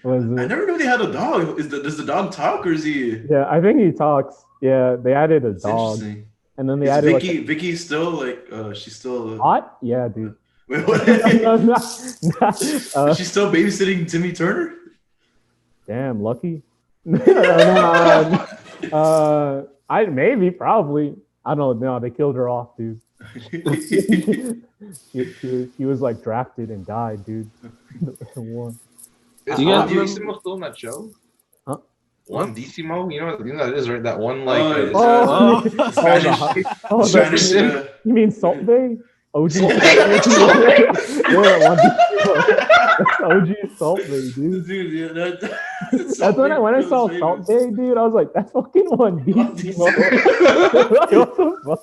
I never knew they had a dog. Does the dog talk or is he? Yeah, I think he talks. Yeah, they added a dog, Interesting. and then they Is added Vicky. Vicky's still like she's still hot. Yeah, dude. Wait, what? Is she still babysitting Timmy Turner? Damn, lucky. I maybe probably. I don't know. They killed her off, dude. She was like drafted and died, dude. One. Is Juan Decimo still in that show? Huh? Juan Decimo? You know that is, right? That one, like... Spanish. You mean Salt Bay? OG. OG Salt Bay, dude. Dude, yeah, that's when I saw Salt Bay, dude. I was like, that's fucking One Decimo. What the fuck?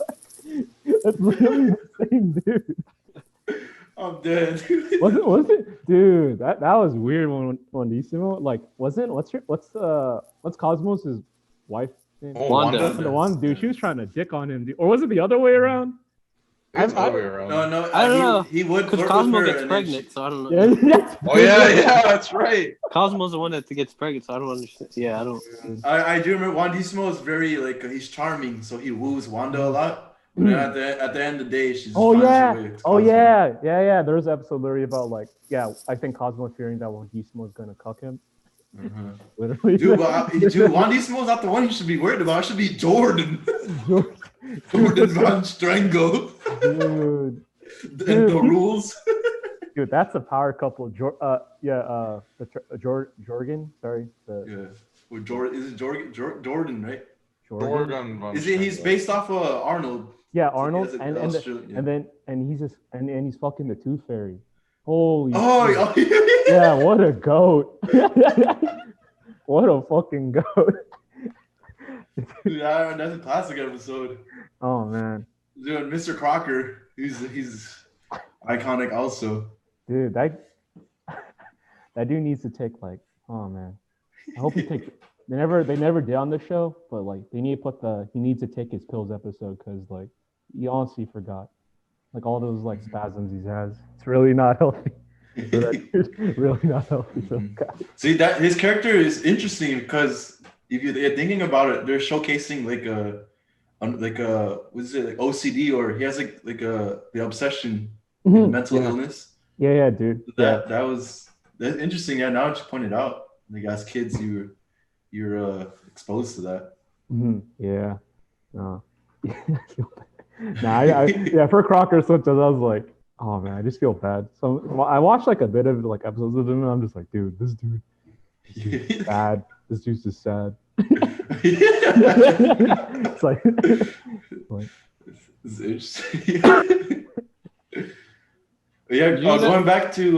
That's literally the same dude. I'm dead. Was it, dude? That was weird. One Decimo, like, what's Cosmos' wife name? Wanda. The one dude, she was trying to dick on him, dude. Or was it the other way around? It's the other way around. No, I don't know. He would because Cosmo gets pregnant, so I don't know. Yeah. Oh yeah, that's right. Cosmo's the one that gets pregnant, so I don't understand. Yeah, I don't. I do remember Juan Decimo is very like he's charming, so he woos Wanda a lot. But at the end of the day, she's yeah. There's an episode literally about like I think Cosmo fearing that Juan Decimo is gonna cuck him. Mm-hmm. Literally, dude, Juan Decimo's not the one you should be worried about. It should be Jordan. Jordan Von Strangle. Dude. And the rules. Dude, that's a power couple. Jorgen. Sorry. Well, Jordan is it Jordan, right? Jordan. He's based off of Arnold. Yeah, Arnold, and he's fucking the Tooth Fairy. Holy shit. Yeah, what a goat. What a fucking goat. Yeah, that's a classic episode. Oh man. Dude, Mr. Crocker, he's iconic also. Dude, that dude needs to take like, oh man. I hope he takes they never did on the show, but like they need to put he needs to take his pills episode because like he honestly forgot. Like all those like spasms he has. It's really not healthy. Really not healthy. See that his character is interesting because if you're thinking about it, they're showcasing like what is it, like OCD, or he has like the obsession, mental illness. Yeah, dude. That's interesting. Yeah, now that you pointed out, like as kids, you're exposed to that. Mm-hmm. Yeah. No. For Crocker sometimes I was like, oh man, I just feel bad. So I watched like a bit of like episodes of him, and I'm just like, dude, this dude's bad. This dude's just sad. It's like it's interesting. Yeah, going back to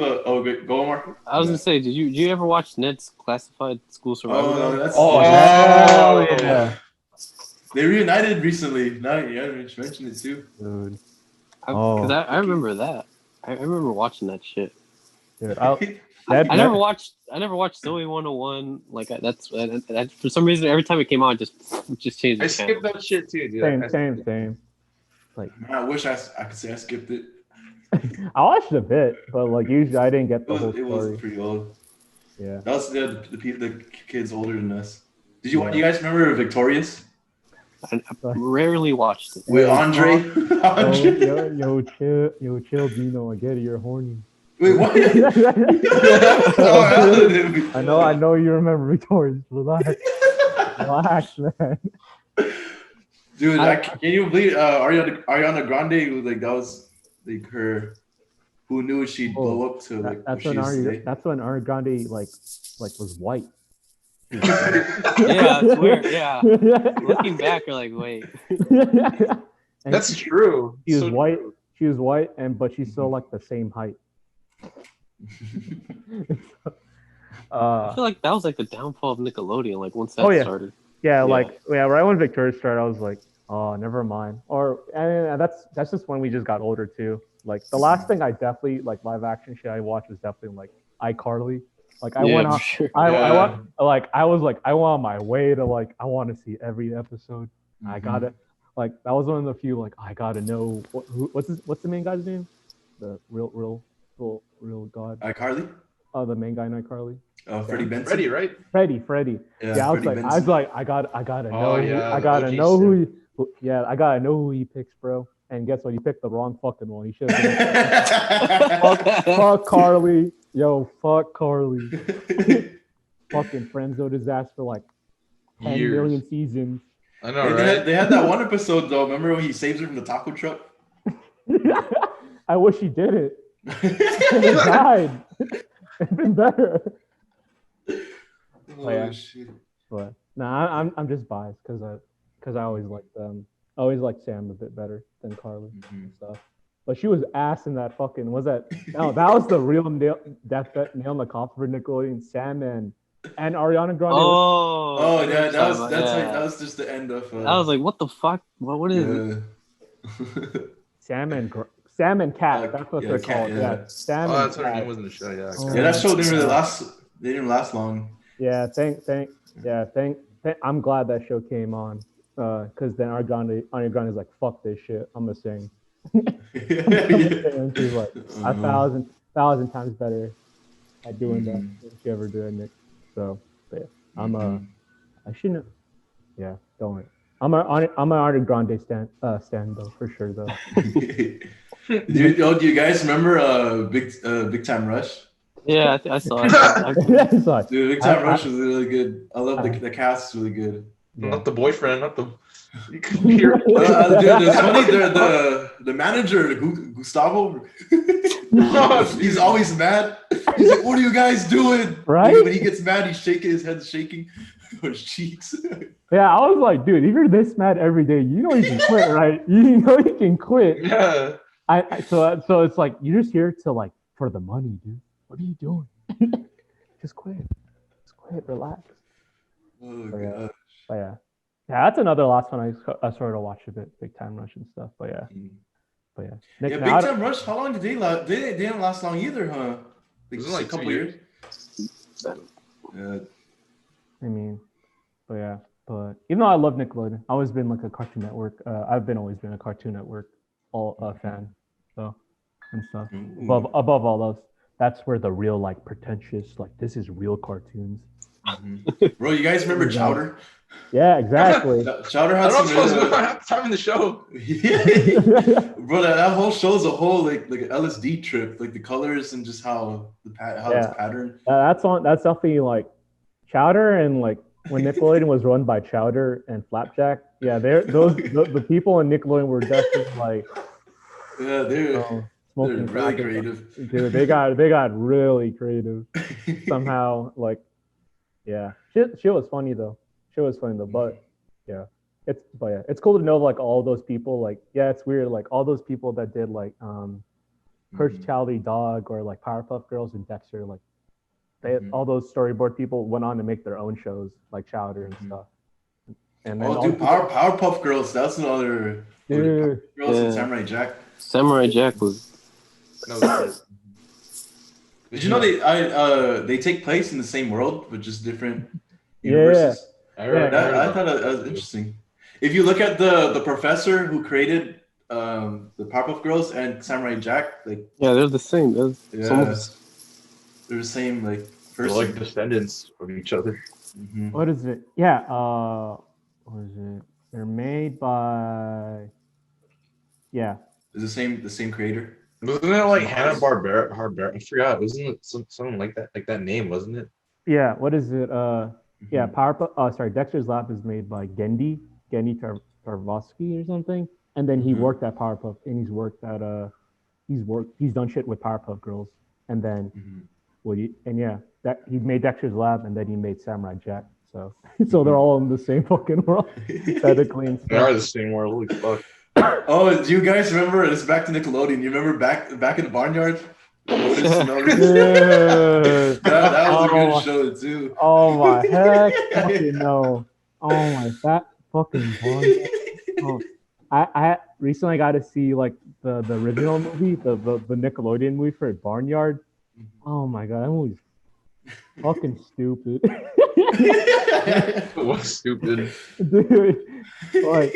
go Omar. I was gonna say, did you ever watch Ned's Classified School Survival? Yeah. They reunited recently. Now you mentioned it too. Dude. I remember that. I remember watching that shit. Dude, I never watched Zoe 101. Like that's for some reason every time it came out, it just changed. I skipped that shit too, dude. Same. Like I wish I could say I skipped it. I watched a bit, but like usually I didn't get the whole story. It was pretty old. Yeah. That was the kids older than us. Do you guys remember Victorious? I rarely watched it. With Andre. Yo, chill, Dino. I get it. You're horny. Wait, what? I know you remember Victorious. Relax, man. Dude, can you believe Ariana Grande? Like that was like her Who knew she'd blow up to like what she is today? That's when Ariana Grande like was white. Yeah, I swear. Yeah. Looking back, you're like, wait. That's true. She was So white. true. She was white, but she's still like the same height. I feel like that was like the downfall of Nickelodeon. Like once that started. Yeah, right when Victoria started, I was like, oh, never mind. And that's just when we just got older too. Like the last thing I definitely like live action shit I watched was definitely like iCarly. Like I went on, sure. I was like I went on my way to like I want to see every episode. I got it. Like that was one of the few like I gotta know what's the main guy's name? The real god. iCarly? Oh, the main guy in iCarly. Freddie Benson. Freddie, right? Freddie. Yeah, I was like, I gotta know. I gotta OG know who. I gotta know who he picks, bro. And guess what? He picked the wrong fucking one. He should have. fuck Carly, yo, fuck Carly. Fucking friendzoned his ass for like 10 million seasons. I know, right? They had that one episode though. Remember when he saves her from the taco truck? I wish he did it. He died. It's been better. Shit. But I'm just biased because I always liked I always liked Sam a bit better than Carly and stuff. But she was ass in that fucking that was the real nail in the coffin for Nickelodeon. Sam and Ariana Grande. Yeah, that was just the end of. I was like, what the fuck? What is it? Sam and Cat. That's what they're called. Yeah. Sam. That's what her name was in the show. Yeah. Yeah, that show didn't really last. They didn't last long. Yeah. I'm glad that show came on. Because then Ariana Grande is like, fuck this shit. I'm gonna sing. And she's like a thousand times better at doing that than she ever did, Nick. So yeah, I shouldn't. Yeah, don't worry. I'm an Ariana Grande stand though for sure though. Do you guys remember Big Time Rush? Yeah, I saw it. Dude, Big Time Rush was really good. I love the cast is really good. Yeah. Not the boyfriend, not the. Dude, it's funny. The manager, Gustavo, he's always mad. He's like, "What are you guys doing?" Right? When he gets mad, he's shaking his head, shaking his cheeks. Yeah, I was like, dude, if you're this mad every day, you know you can quit, right? You know you can quit. Yeah. So it's like you're just here to like for the money, dude. What are you doing? Just quit. Relax. Oh god. But yeah, that's another last one I started to watch a bit, Big Time Rush and stuff. But yeah, Nick, Big Time Rush. How long did they last? They didn't last long either, huh? Like a couple years. Yeah. I mean, but even though I love Nickelodeon, I've always been like a Cartoon Network. I've always been a Cartoon Network fan, so and stuff. Above all those, that's where the real like pretentious like this is real cartoons. Bro, you guys remember Chowder? Yeah, exactly. Chowder had some time in the show. Bro, that whole show is a whole like LSD trip, like the colors and just how it's patterned. That's definitely like Chowder and like when Nickelodeon was run by Chowder and Flapjack. Yeah, the people in Nickelodeon were definitely like they're really creative. Dude, they got really creative somehow. Like, yeah, she was funny though. But yeah, it's cool to know like all those people. Like, yeah, it's weird. Like all those people that did like Courage Charlie Dog or like Powerpuff Girls and Dexter. Like, all those storyboard people went on to make their own shows like Chowder and stuff. And then Powerpuff Girls. That's another. Dude, Girls and Samurai Jack. Samurai Jack was. Did you know they take place in the same world but just different universes? Yeah. I thought that was interesting. If you look at the professor who created the Powerpuff Girls and Samurai Jack, like they're the same. They're the same like person. They're like descendants of each other. Mm-hmm. What is it? Yeah. What is it? They're made by. Yeah. It's the same creator. Wasn't it like Hanna-Barbera? I forgot. Wasn't it something like that name? Wasn't it? Yeah. What is it? Yeah. Powerpuff. Dexter's Lab is made by Gendy Tarkovsky or something, and then he worked at Powerpuff, and he's worked at He's done shit with Powerpuff Girls, and then that he made Dexter's Lab, and then he made Samurai Jack. So they're all in the same fucking world, aesthetically and stuff. They are the same world. Holy fuck. Oh, do you guys remember? It's back to Nickelodeon. You remember back in the barnyard? Otis and all this? that was a good show too. Oh my heck, fucking no. Oh my, that fucking barnyard. Oh, I recently got to see like the original movie, the Nickelodeon movie for Barnyard. Oh my god, that movie's fucking stupid. What's stupid? Dude, like,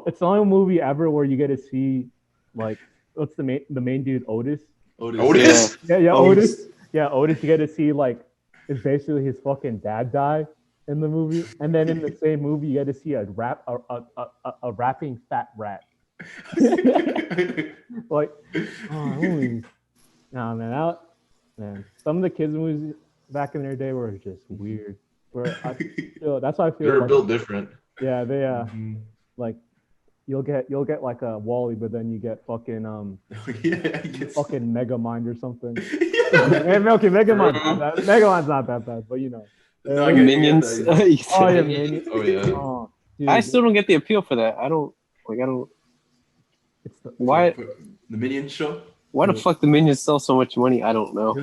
it's the only movie ever where you get to see like what's the main dude, Otis. Otis? Yeah, Otis. Yeah, Otis. You get to see like it's basically his fucking dad die in the movie, and then in the same movie you get to see a rapping fat rat. Like, movies. No man, man. Some of the kids movies back in their day were just weird. That's why I feel They're like, built different. Yeah, they like you'll get like a Wally, but then you get fucking fucking Megamind or something. Okay, Megamind's not that bad, but you know. Minions. Minions. Oh yeah. Oh, dude, I still don't get the appeal for that. I don't. It's Why? The Minions show. Why the fuck the Minions sell so much money? I don't know.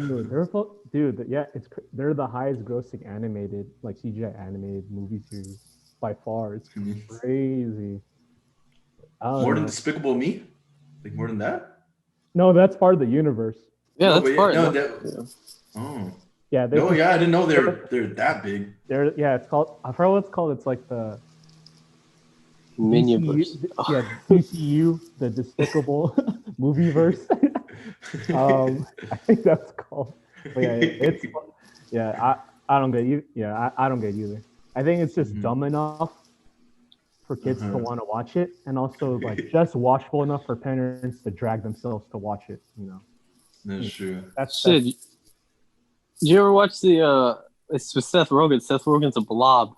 They're the highest grossing animated, like CGI animated movie series by far. It's crazy. More than Despicable Me? Like more than that? No, that's part of the universe. Yeah, that's part. No, Oh. Yeah. I didn't know they're that big. It's called. I forgot what it's called. It's like the Minionverse. DCU, the Despicable Movieverse. I think that's called. But I don't get you. Yeah, I don't get either. I think it's just dumb enough for kids to want to watch it, and also like just watchable enough for parents to drag themselves to watch it. You know. That's true. That's did you ever watch the? It's with Seth Rogen. Seth Rogen's a blob.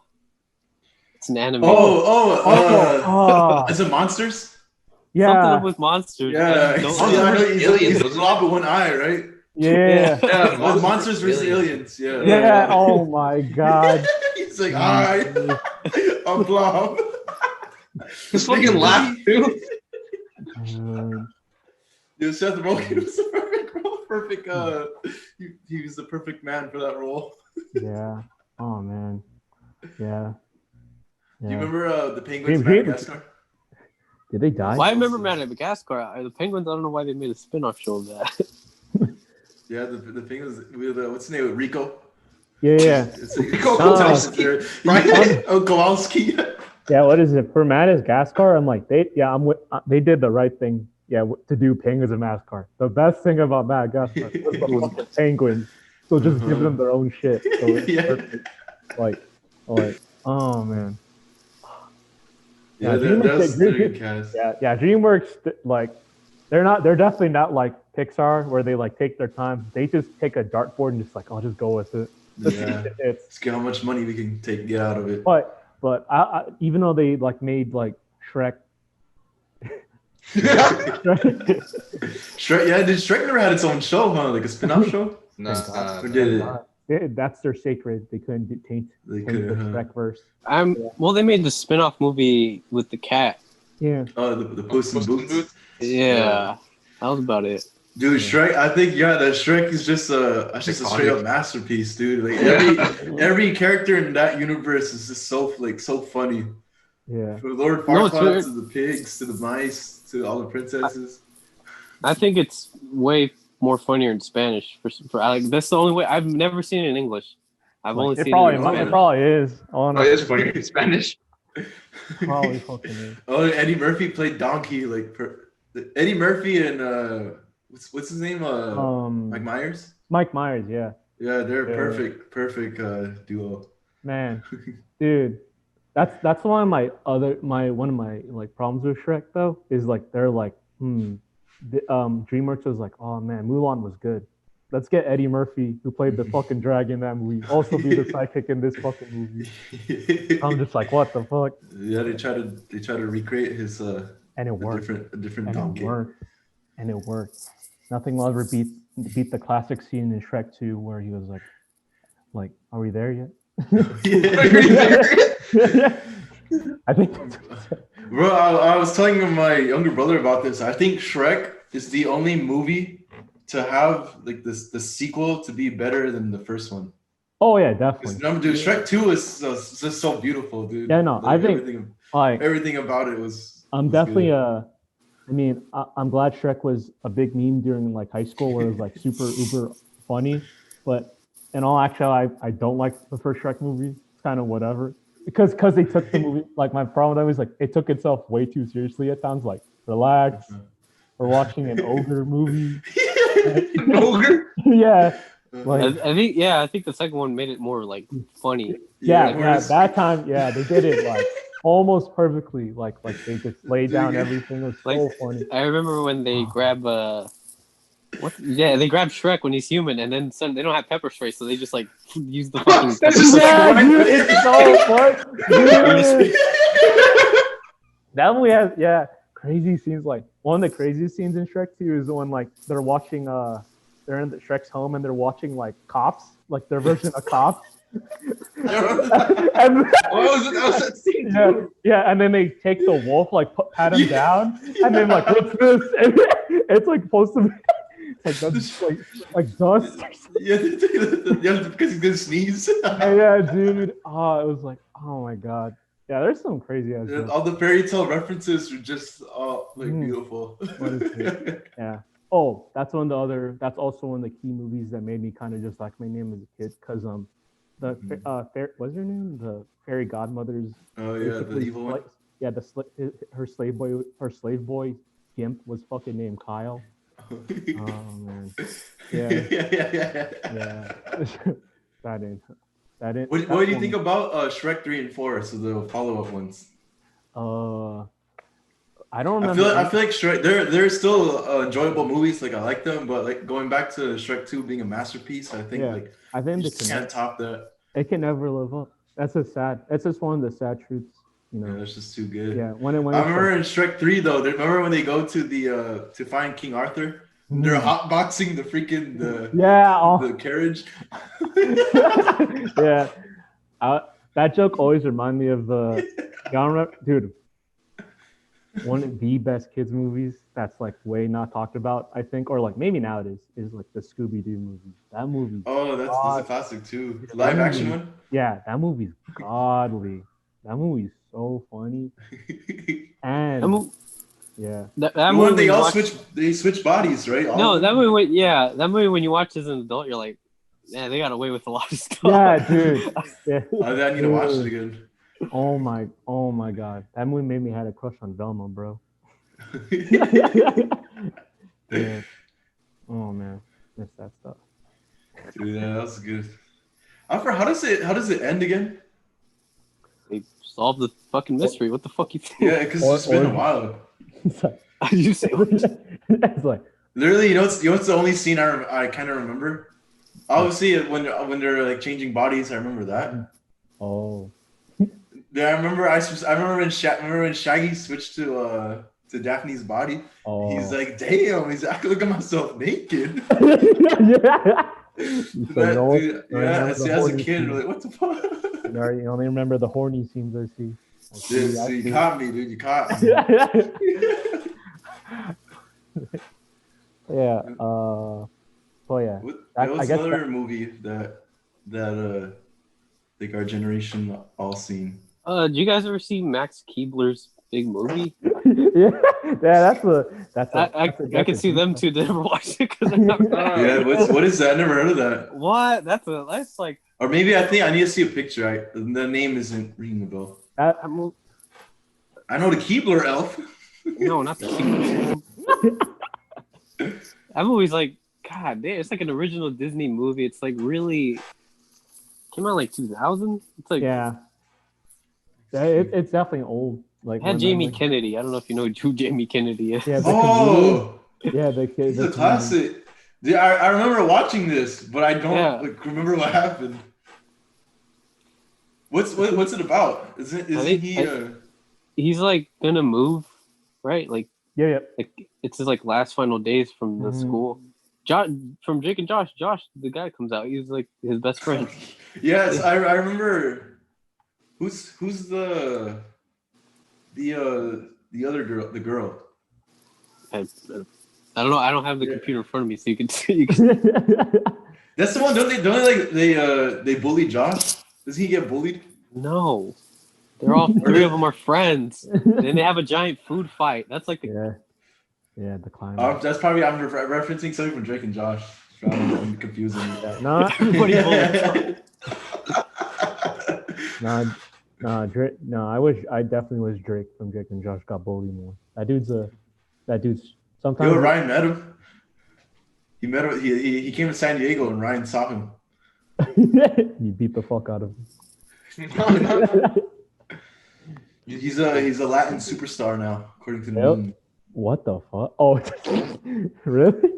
It's an anime. Is it Monsters? Yeah. Something up with monsters. Yeah. I know he's a blob with one eye, right? Yeah. Monsters versus aliens. Yeah. Yeah. Oh my god. He's like, all right, a blob. Just fucking laugh too. Dude, Seth Rogen was the perfect role. He was the perfect man for that role. Yeah. Oh man. Yeah. Do you remember the Penguins from Madagascar? Did they die? Well, I remember Madagascar. The Penguins. I don't know why they made a spin-off show of that. Yeah, the Penguins with what's his name? Rico. Yeah. It's Rico Kowalski. Yeah. What is it for Madagascar? I'm like they did the right thing. Yeah, to do Penguins of Madagascar. The best thing about Madagascar was the Penguins. So just give them their own shit. So it's perfect. Like, oh man. Yeah, that's good cast. Yeah, DreamWorks, like, they're definitely not like Pixar where they like take their time. They just take a dartboard and just like, I'll just go with it. Let's get how much money we can get out of it. But I even though they like made like Shrek. Shrek, yeah, did Shrek never had its own show, huh? Like a spin-off show? Nah. Or did it? That's their sacred. They couldn't taint the Shrek verse. Well, they made the spin-off movie with the cat. Yeah. Oh, the Puss in Boots. Yeah, that was about it. Dude, Shrek. I think that Shrek is just a straight up masterpiece, dude. Like every character in that universe is just so funny. Yeah. From Lord Farquaad to the pigs to the mice to all the princesses. I think it's way more funnier in Spanish. That's the only way. I've never seen it in English. I've only seen it in Spanish. It probably is. It is funnier in Spanish. Probably fucking is. Oh, Eddie Murphy played Donkey. Eddie Murphy and what's his name? Mike Myers. Mike Myers, yeah. Yeah, they're perfect duo. Man, dude, that's one of my like problems with Shrek though is like they're like DreamWorks was like, oh man, Mulan was good. Let's get Eddie Murphy, who played the fucking dragon in that movie, also be the sidekick in this fucking movie. I'm just like, what the fuck? Yeah, they try to recreate his and it worked. A different and donkey. It worked. and it worked. Nothing will ever beat the classic scene in Shrek 2 where he was like, are we there yet? I think Bro, I was telling my younger brother about this. I think Shrek is the only movie to have like the sequel to be better than the first one. Oh yeah, definitely. Dude, Shrek 2 is just so beautiful, dude. Yeah, no, like, I think everything about it was. I'm definitely good. I mean, I'm glad Shrek was a big meme during like high school where it was like super uber funny. But in all actuality, I don't like the first Shrek movie. It's kind of whatever. Because they took the movie, like my problem with that was like it took itself way too seriously at times. Like, relax, we're watching an ogre movie. An ogre? Yeah. Like, I think the second one made it more like funny. Yeah, that time, they did it like almost perfectly. Like they just laid down everything. It was like, so funny. I remember when they grab they grab Shrek when he's human, and then they don't have pepper spray, so they just like use the fucking. Dude, it's so fun. Dude. That movie has crazy scenes. Like one of the craziest scenes in Shrek 2 is the one like they're watching they're in the Shrek's home and they're watching like Cops, like their version of Cops. That was that scene. Yeah, and then they take the wolf, like pat him down, and then like what's this? And it's like supposed to be like that's like dust. Yeah, because he's gonna sneeze. Yeah, dude. Oh, it was like, oh my god. Yeah, there's some crazy ass. All the fairy tale references are just beautiful. Yeah. Oh, that's also one of the key movies that made me kind of just like my name as a kid, because what's her name? The fairy godmother's. Oh yeah, the evil one. Yeah, her slave boy Gimp was fucking named Kyle. Oh man. Yeah. That ain't. What do you think about Shrek 3 and 4? So the follow-up ones. I don't remember. I feel like Shrek. They're still enjoyable movies. Like I like them, but like going back to Shrek 2 being a masterpiece, I think you just can't top that. It can never live up. That's just one of the sad truths. You know, that's just too good. Yeah, when I remember in Shrek 3 though. Remember when they go to the to find King Arthur? They're hotboxing the freaking the carriage. Yeah, that joke always reminded me of y'all remember, dude. One of the best kids movies that's like way not talked about, I think, or like maybe now it is like the Scooby-Doo movie. That movie. Oh, that's a classic too. Live action one. Yeah, that movie's godly. That movie's so funny. And that movie they switch bodies, right? That movie when you watch as an adult, you're like, man, they got away with a lot of stuff. Yeah, dude. Yeah. I need to watch it again. Oh my god. That movie made me had a crush on Velma, bro. Yeah. Oh man. Miss that stuff. Dude, that was good. I forgot, how does it end again? They solve the fucking mystery. What the fuck you think? Yeah, because it's been a while. You say it's like literally, you know what's the only scene I kind of remember? Obviously, when they're like changing bodies, I remember that. Oh. Yeah, I remember when Shaggy switched to Daphne's body. Oh. He's like, damn, I could look at myself naked. Yeah. As a kid, like, what the fuck? You only remember the horny scenes I see. You caught me, dude. You caught me. Yeah. Oh yeah. What's another movie that like our generation all seen? Did you guys ever see Max Keebler's big movie? that's I can see them two never watched it because what is that? I never heard of that. What? That's like. Or maybe I think I need to see a picture. The name isn't ringing a bell. I know the Keebler elf. No, not the Keebler. That movie's like, God damn, it's like an original Disney movie. It's like really came out like 2000. It's like it's definitely old. Like it had Jamie Kennedy. I don't know if you know who Jamie Kennedy is. Yeah, the kid. It's a classic. Dude, I remember watching this, but I don't remember what happened. What's it about? Isn't he? He's like gonna move, right? Like yeah. Like it's his like last final days from the school. From Jake and Josh, the guy comes out. He's like his best friend. Yes, I remember. Who's the other girl? The girl. I don't know. I don't have the computer in front of me, so you can see. That's the one. Don't they bully Josh? Does he get bullied? No, they're all three of them are friends. Then they have a giant food fight. That's like the the climax. That's probably I'm referencing something from Drake and Josh. I'm confusing. No, everybody bullied. Drake. No, I definitely wish Drake from Drake and Josh got bullied more. That dude's sometimes. Yo, Ryan met him. He met him. He came to San Diego and Ryan saw him. You beat the fuck out of him. He's a Latin superstar now, according to the meme. What the fuck? Oh, really?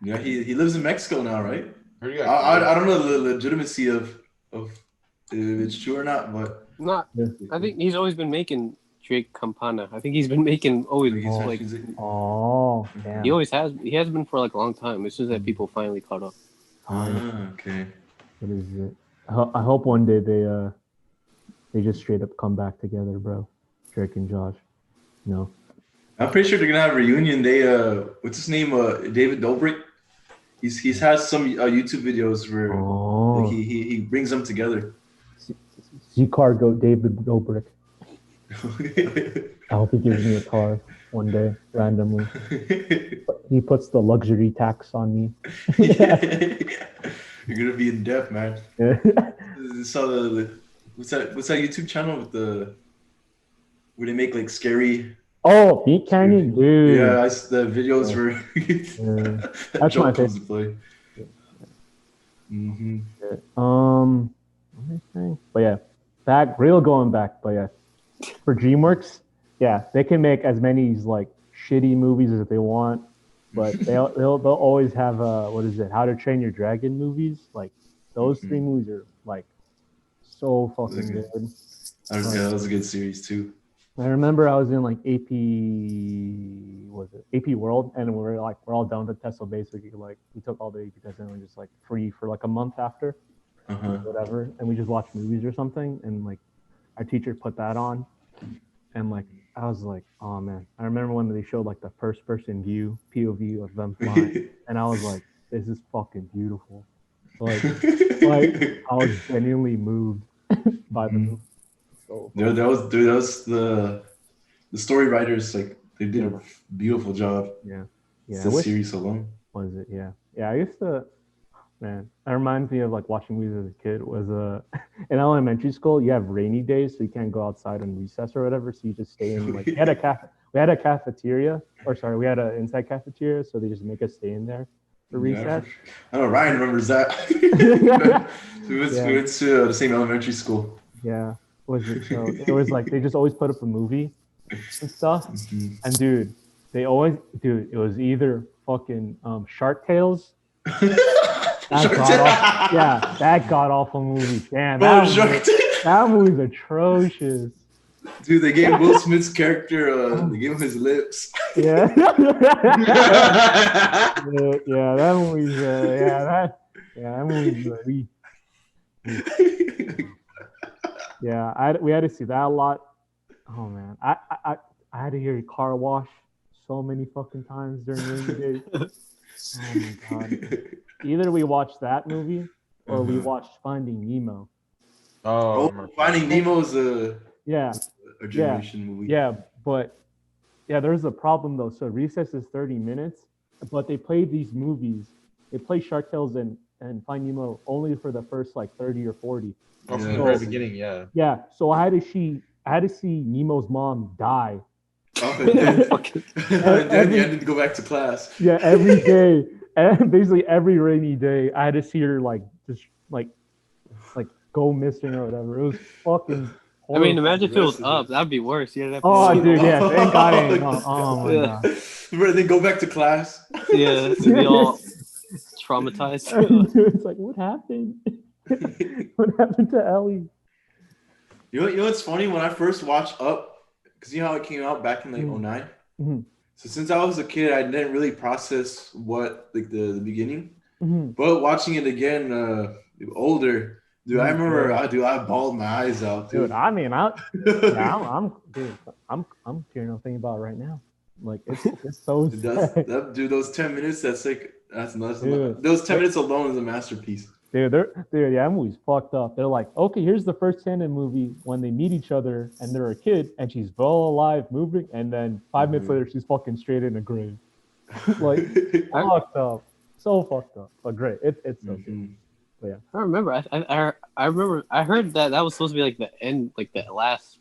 Yeah, he lives in Mexico now, right? I don't know the legitimacy of if it's true or not, but I think he's always been making Drake Campana. I think he's been making always like. Oh, damn. He always has. He has been for like a long time. It's just that people finally caught up. Okay. What is it? I hope one day they just straight up come back together, bro. Drake and Josh. No. I'm pretty sure they're gonna have a reunion. They what's his name? David Dobrik. He has some YouTube videos where like, he brings them together. Z-Car David Dobrik. I hope he gives me a car one day randomly. He puts the luxury tax on me. You're gonna be in debt, man. So what's that YouTube channel with where they make like scary? Oh, Beat Canyon, dude. Yeah, the videos where that's my favorite. Mm-hmm. Let me think. But yeah, going back. But yeah, for DreamWorks, yeah, they can make as many like shitty movies as they want, but they'll always have How to Train Your Dragon movies. Like those three movies are like so fucking good. That was a good series too. I remember I was in like AP World, and we're all done with the test, so basically like we took all the AP tests and we're just like free for like a month after, whatever, and we just watched movies or something, and like our teacher put that on, and like I was like, oh man, I remember when they showed like the first person view POV of them flying, and I was like, this is fucking beautiful, like I was genuinely moved by the movie. So that was the story writers, like they did a beautiful job. Yeah. The series alone. Was it? Yeah. I used to, man. That reminds me of like watching movies as a kid. Was in elementary school you have rainy days, so you can't go outside on recess or whatever. So you just stay in like we had a cafeteria, we had an inside cafeteria, so they just make us stay in there for recess. I know Ryan remembers that. We went to the same elementary school. Yeah. It was like they just always put up a movie and stuff. And dude, it was either fucking Shark Tales. That god awful movie. Damn, that movie's atrocious. Dude, they gave Will Smith's character, they gave him his lips. Yeah. That movie's we had to see that a lot. Oh man, I had to hear your car wash so many fucking times during rainy days. Oh my god! Either we watched that movie or we watched Finding Nemo. Oh, Finding Nemo is a generation movie. Yeah, but there's a problem though. So recess is 30 minutes, but they play these movies. They play Shark Tales and Finding Nemo only for the first like 30 or 40. From the very beginning, Yeah, so I had to see Nemo's mom die. And then you had to go back to class. Yeah, every day, basically every rainy day, I had to see her like just like go missing or whatever. It was fucking horrible. I mean, imagine if it was up. That'd be worse. Thank God I ain't. Oh my god. Remember, they go back to class. Yeah, to be all traumatized. It's like, what happened? What happened to Ellie? You know what's funny? When I first watched Up, because you know how it came out back in like 2009? So since I was a kid, I didn't really process what like the beginning. Mhm. But watching it again, older, dude, I remember, Yeah. dude, I bawled my eyes out, Dude, dude. I mean, dude, I'm tearing up thinking about it right now. Like it's so sad. Dude, those 10 minutes, that's like, that's nuts. Dude, Those 10 minutes alone is a masterpiece. dude, yeah, that movie's fucked up. They're like, okay, here's the first scene in the movie when they meet each other and they're a kid and she's well alive, moving, and then 5 minutes later she's fucking straight in a grave. Like fucked up, so fucked up, but great. It's so good. But yeah, I remember. I remember. I heard that was supposed to be like the end, like the last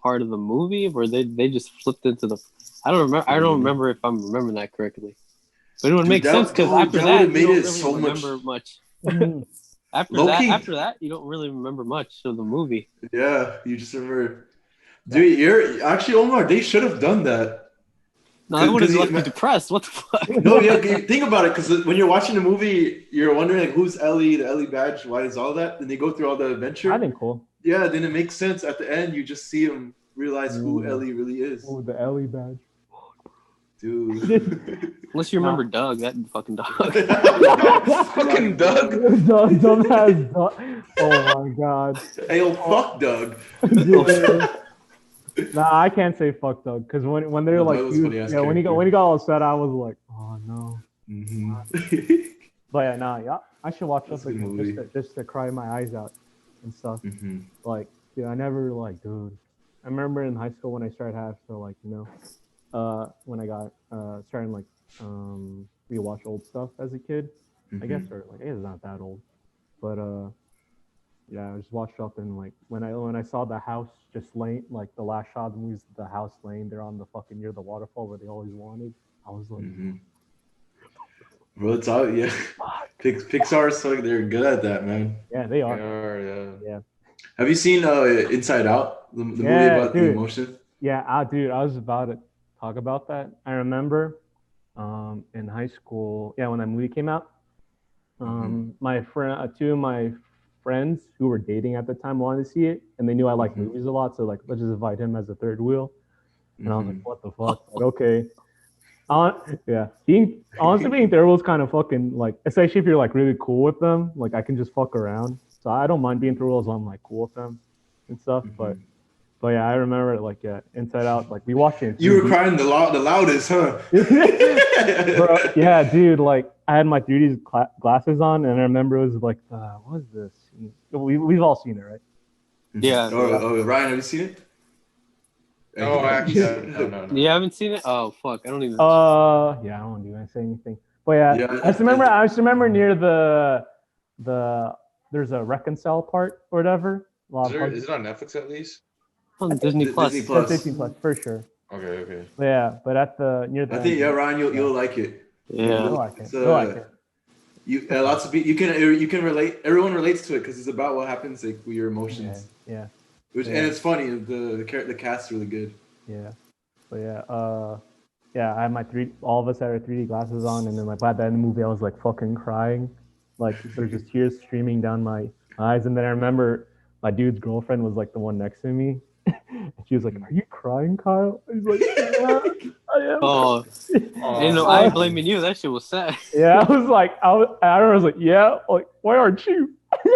part of the movie where they just flipped into the. I don't remember. I don't remember if I'm remembering that correctly. But it would make sense because after that, you don't really remember much. After that, you don't really remember much of the movie. Yeah, you just remember. Dude, you're actually, Omar, they should have done that. No, I would have left me depressed. What the fuck? No, yeah, think about it, because when you're watching the movie, you're wondering like who's Ellie, the Ellie badge, why is all that? Then they go through all the adventure. I think cool. Yeah, then it makes sense at the end. You just see him realize who Ellie really is. Oh, the Ellie badge. Dude. Unless you remember Doug, that fucking dog. Fucking Doug. Dumbass Doug. Oh my god. Hey, yo, fuck Doug. Nah, I can't say fuck Doug because when they're like, when he got all upset, I was like, oh no. But yeah, nah, I should watch this again just to cry my eyes out and stuff. Like, dude, I never dude. I remember in high school when I started having when I got starting rewatch old stuff as a kid. I guess it's not that old, but yeah, I just watched up and when I saw the house just laying, the last shot of the movie is the house laying there on the fucking near the waterfall where they always wanted. I was like, bro, it's out, yeah. Pixar, they're good at that, man. Yeah, they are. They are, yeah. Have you seen Inside Out, the movie about the emotion? Yeah, dude, I was about to talk about that. I remember in high school, when that movie came out, my friend, two of my friends who were dating at the time wanted to see it, and they knew I like movies a lot, so let's just invite him as a third wheel. And I was like, what the fuck? Okay. Honestly, being third wheel is kind of fucking especially if you're really cool with them. I can just fuck around, so I don't mind being third wheel as long as I'm cool with them and stuff. But yeah, I remember Inside Out. We watched it. You were crying the loudest, huh? Bro, yeah, dude. I had my 3D glasses on, and I remember it was what was this? We've all seen it, right? Yeah. Oh, Ryan, have you seen it? Oh, actually, no. You haven't seen it? Oh, fuck. I don't even. Yeah, I don't want to say anything. But yeah, I just remember near the there's a reconcile part or whatever. Is it on Netflix at least? On Disney Plus. Disney Plus for sure. Okay. Yeah, but at near the. I think Ryan, you'll like it. Yeah, you'll like it. Lots of people you can relate. Everyone relates to it because it's about what happens with your emotions. Yeah. And it's funny. The cast's really good. Yeah. But yeah, I had all of us had our 3D glasses on, and then by the end of the movie, I was fucking crying, there's just tears streaming down my eyes, and then I remember my dude's girlfriend was the one next to me. She was like, "Are you crying, Kyle?" He's like, "Yeah, I am." Oh, I ain't blaming you. That shit was sad. Yeah, I was like, "Yeah, why aren't you?"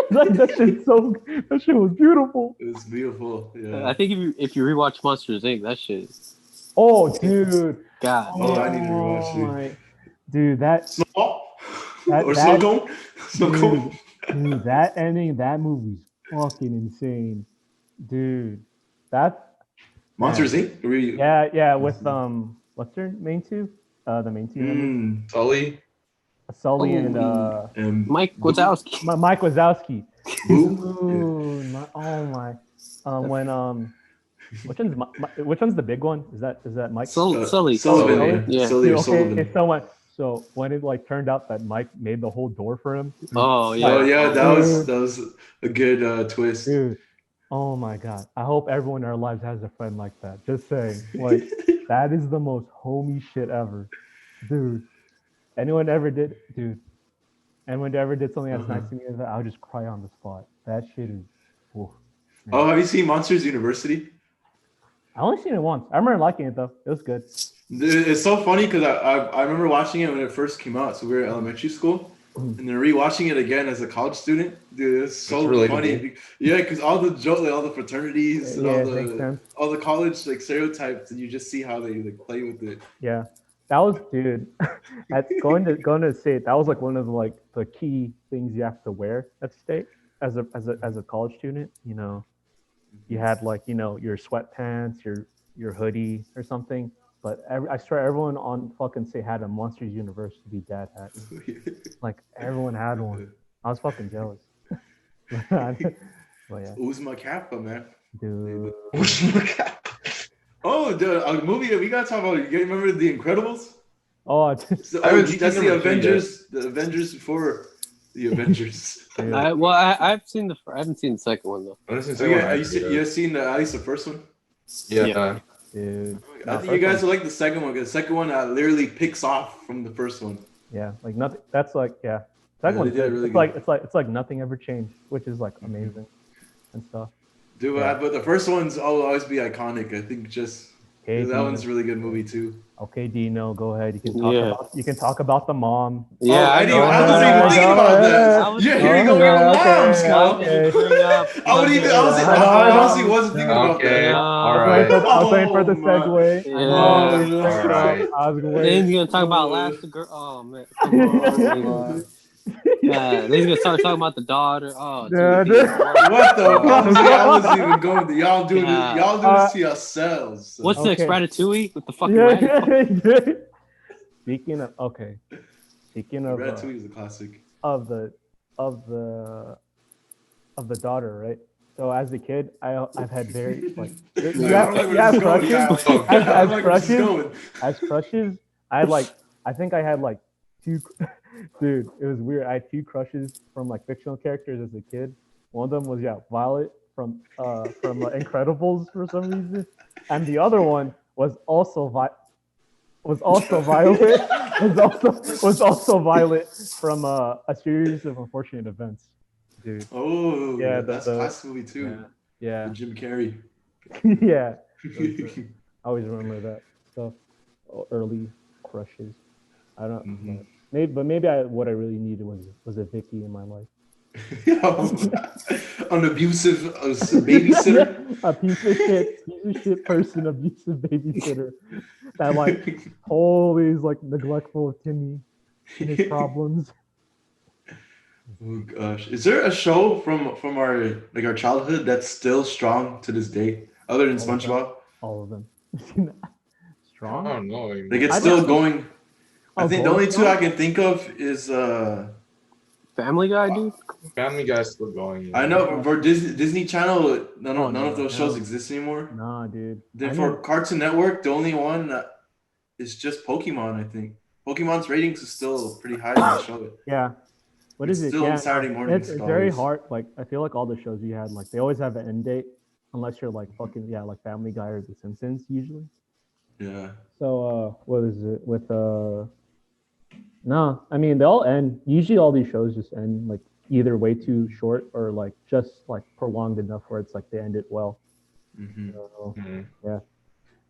That shit was beautiful. It was beautiful. Yeah. I think if you rewatch Monsters Inc., that shit. Oh, dude. God. I need to rewatch it. Dude, Snow Cone. Dude, that ending, that movie's fucking insane, dude. That's Monsters Inc. Yeah, with what's their main two? The main two members? Sully and Mike Wazowski. Mike Wazowski. Ooh, when which one's the big one? Is that Mike? Sully. Sullivan. Yeah. Sully or Sullivan. So when it turned out that Mike made the whole door for him. Oh yeah. Oh yeah, that was a good twist. Dude. Oh my god. I hope everyone in our lives has a friend like that. Just saying. That is the most homie shit ever. Dude. Anyone ever did something that's nice to me, I'll just cry on the spot. That shit is Oh, have you seen Monsters University? I only seen it once. I remember liking it though. It was good. Dude, it's so funny because I remember watching it when it first came out. So we were in elementary school, and then rewatching it again as a college student. Dude, it's so funny. Yeah, because all the jokes, like, all the fraternities, and all the college like stereotypes, and you just see how they like play with it. Yeah, that was, dude. At going to state, that was like one of the key things you have to wear at state as a college student. You know, you had your sweatpants, your hoodie or something. But I swear everyone on fucking state had a Monsters University dad hat. Like everyone had one. I was fucking jealous. But yeah. Uzma Kappa, man. Dude. Uzma Kappa. Oh, dude, a movie that we gotta talk about. You remember The Incredibles? Oh, that's the Avengers. The Avengers before the Avengers. I haven't seen the second one though. You seen at least the first one? Yeah. Dude. I think you guys will like the second one because the second one literally picks off from the first one. Yeah, like nothing. That's like Second one's good. Really it's like nothing ever changed, which is like amazing and stuff. Dude, but the first one's will always be iconic. I think that one's a really good movie too. Okay, Dino, go ahead. You can talk about the mom. Yeah, I wasn't even thinking about that. Yeah, here you go with the moms, I honestly wasn't thinking about that. All right. I was waiting for the segue. Yeah. All right. I was waiting. Then he's gonna talk about last girl. Oh man. Come on. Yeah, then he's gonna start talking about the daughter. Oh, dude. What the fuck? I wasn't even going to. Y'all do this to yourselves. So. What's next? Ratatouille with the fucking Speaking of Ratatouille is a classic. Of the daughter, right? So as a kid, I've had very as crushes. I think I had like two. Dude, it was weird. I had two crushes from like fictional characters as a kid. One of them was Violet from Incredibles for some reason, and the other one was also Violet. Was also Violet from a series of unfortunate events. Dude. Oh, yeah, that's a classic movie too. Yeah. With Jim Carrey. Yeah. I always remember that stuff. Early crushes. I don't. Mm-hmm. Maybe what I really needed was a Vicky in my life. An abusive babysitter. A piece of shit person, abusive babysitter that like always like neglectful of Timmy and his problems. Oh gosh, is there a show from our childhood that's still strong to this day, other than SpongeBob? All of them. Strong. I don't know. Like it's still going. I think the only two I can think of is Family Guy, dude. Family Guy's still going. I know for Disney Channel, none of those shows exist anymore. Nah, dude. Then for Cartoon Network, the only one is just Pokemon. I think Pokemon's ratings is still pretty high to show it. Yeah. What is it? Still on Saturday mornings. It's very hard. Like I feel like all the shows you had, like they always have an end date, unless you're like fucking like Family Guy or The Simpsons usually. Yeah. So what is it with No, I mean they all end. Usually, all these shows just end like either way too short or like just like prolonged enough where it's like they end it well. Mm-hmm. So, yeah.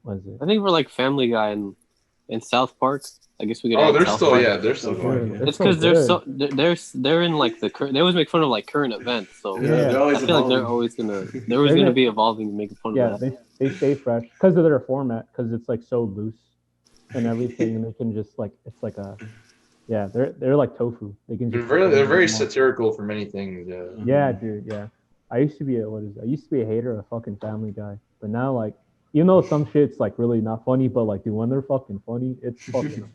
What is it? I think we're like Family Guy and South Park. I guess we could. Oh, they're still going. It's because they're in like they always make fun of like current events. So I feel like they're always gonna be evolving and making fun of that. Yeah, they stay fresh because of their format because it's like so loose and everything, and they can just like it's like a. Yeah, they're like tofu. They can. They're very satirical for many things. Yeah. Yeah, dude. Yeah, I used to be a hater of fucking Family Guy, but now like, even though some shit's like really not funny, but like, dude, when they're fucking funny, it's fucking.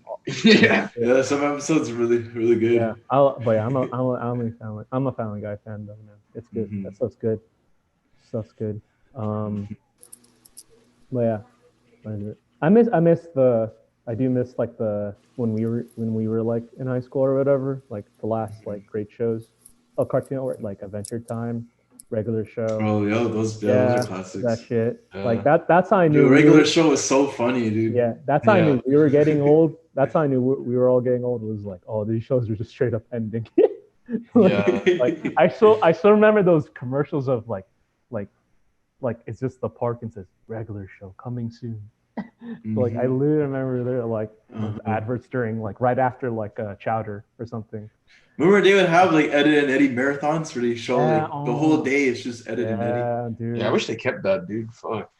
Yeah. Some episodes are really really good. Yeah, I'm a Family Guy fan though, man. It's good. Mm-hmm. That stuff's good. But yeah, what is it? I do miss like when we were like in high school or whatever, like the last like great shows, Cartoon Network, like Adventure Time, Regular Show. Oh yeah, those are classics. That shit, like that's how I knew. Dude, Regular Show was so funny, dude. Yeah, that's how I knew we were getting old. That's how I knew we were all getting old. It was like, oh, these shows are just straight up ending. Like I still remember those commercials of like like it's just the park and says regular show coming soon. Mm-hmm. Like I literally remember there like adverts during like right after like Chowder or something. Remember they would have like Ed and Eddie marathons where they show like the whole day it's just Ed and Eddie. Yeah, dude. Yeah, I wish they kept that, dude. Fuck.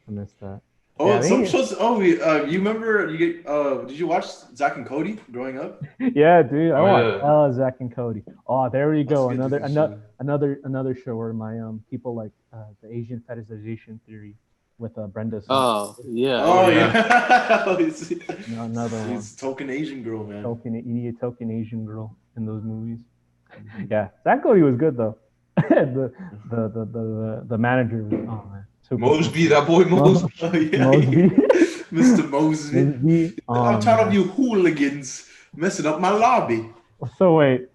I missed that. Oh, Yeah, some shows. Oh, you remember? You get? Did you watch Zach and Cody growing up? Yeah, dude. I Oh, watched Zach and Cody. Oh, there we go. That's a good Another show where my people like the Asian fetishization theory with Brenda. Oh yeah. Oh yeah. No, another one. He's token Asian girl, man. You need a token Asian girl in those movies. Yeah, Zach and Cody was good though. the manager. Oh man. Mosby, that boy Mosby. Oh, yeah. Mosby. Mr. Mosby. I'm tired of you hooligans messing up my lobby. So wait,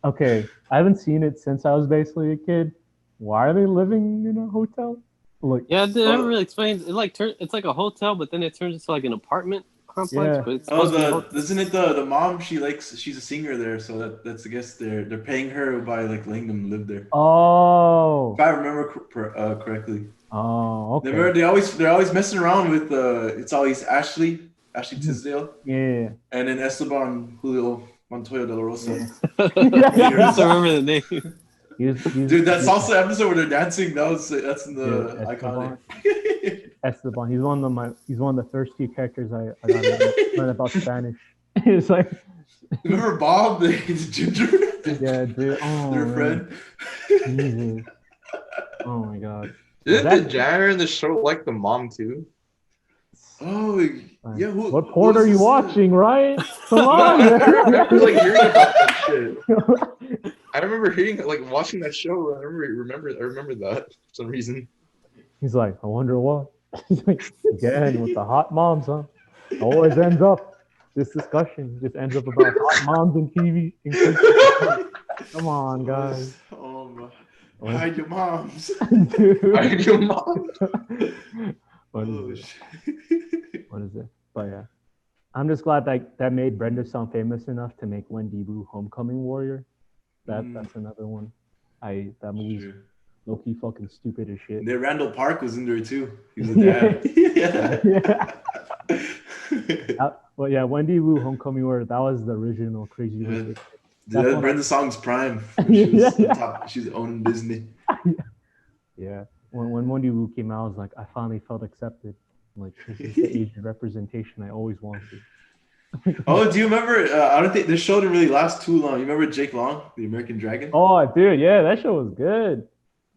okay, I haven't seen it since I was basically a kid. Why are they living in a hotel? Like, Yeah, they never really explained. It like it's like a hotel, but then it turns into like an apartment complex. Yeah. But it's supposed to be Isn't it the mom? She's a singer there, so that's I guess they're paying her by like letting them live there. Oh. If I remember correctly. Oh, okay. They're always messing around with it's always Ashley Tisdale. Yeah. And then Esteban Julio Montoya de la Rosa. I just remember the name. Dude, that's also the episode where they're dancing. That's in the iconic. Esteban. He's one of the first few characters I got learn about Spanish. It's like, remember Bob, the ginger? Yeah, dude. Oh, their friend. Jesus. Oh my god. Didn't the janitor in the show like the mom too? Oh yeah. What porn are you watching, right? Come on. I remember like hearing about that shit. I remember hearing like watching that show. I remember that for some reason. He's like, I wonder what. He's like, again with the hot moms, huh? Always ends up this discussion just ends up about hot moms and TV. Come on, guys. Oh my. Hide your moms. Dude. Hide your mom. What is it? But yeah, I'm just glad that made Brenda sound famous enough to make Wendy Wu Homecoming Warrior. That's another one. That movie's low-key fucking stupid as shit. Then Randall Park was in there too. He was a dad. Well, yeah, Wendy Wu Homecoming Warrior. That was the original Crazy Rich. That's Brenda Song's prime. She's owning Disney. Yeah. When Wendy Wu came out, I was like, I finally felt accepted. Like, this is the Asian representation I always wanted. Oh, do you remember? I don't think this show didn't really last too long. You remember Jake Long, the American Dragon? Oh, dude, yeah, that show was good.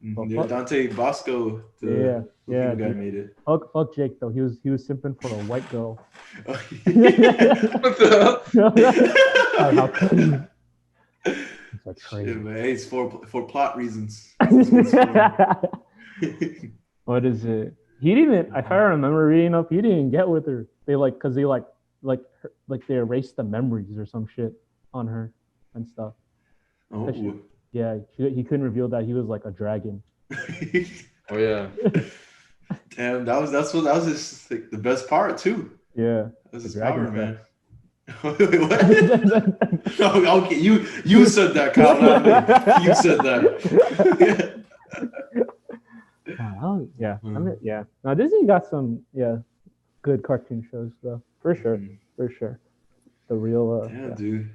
Yeah, Dante Bosco, the guy made it. Fuck Jake though. He was simping for a white girl. Oh, yeah. What the hell? How could he? It's like crazy. Shit, man. Hey, it's for plot reasons. What is it? He didn't. If I remember reading up, he didn't get with her. They because they they erased the memories or some shit on her and stuff. Oh. Yeah, he couldn't reveal that he was like a dragon. Oh yeah. Damn, that was just like the best part too. Yeah. That was his power, man. Wait, what? Oh, okay, you said that, Kyle. Not me. You said that. Yeah. Yeah. Now Disney got some good cartoon shows though, for sure. The real dude.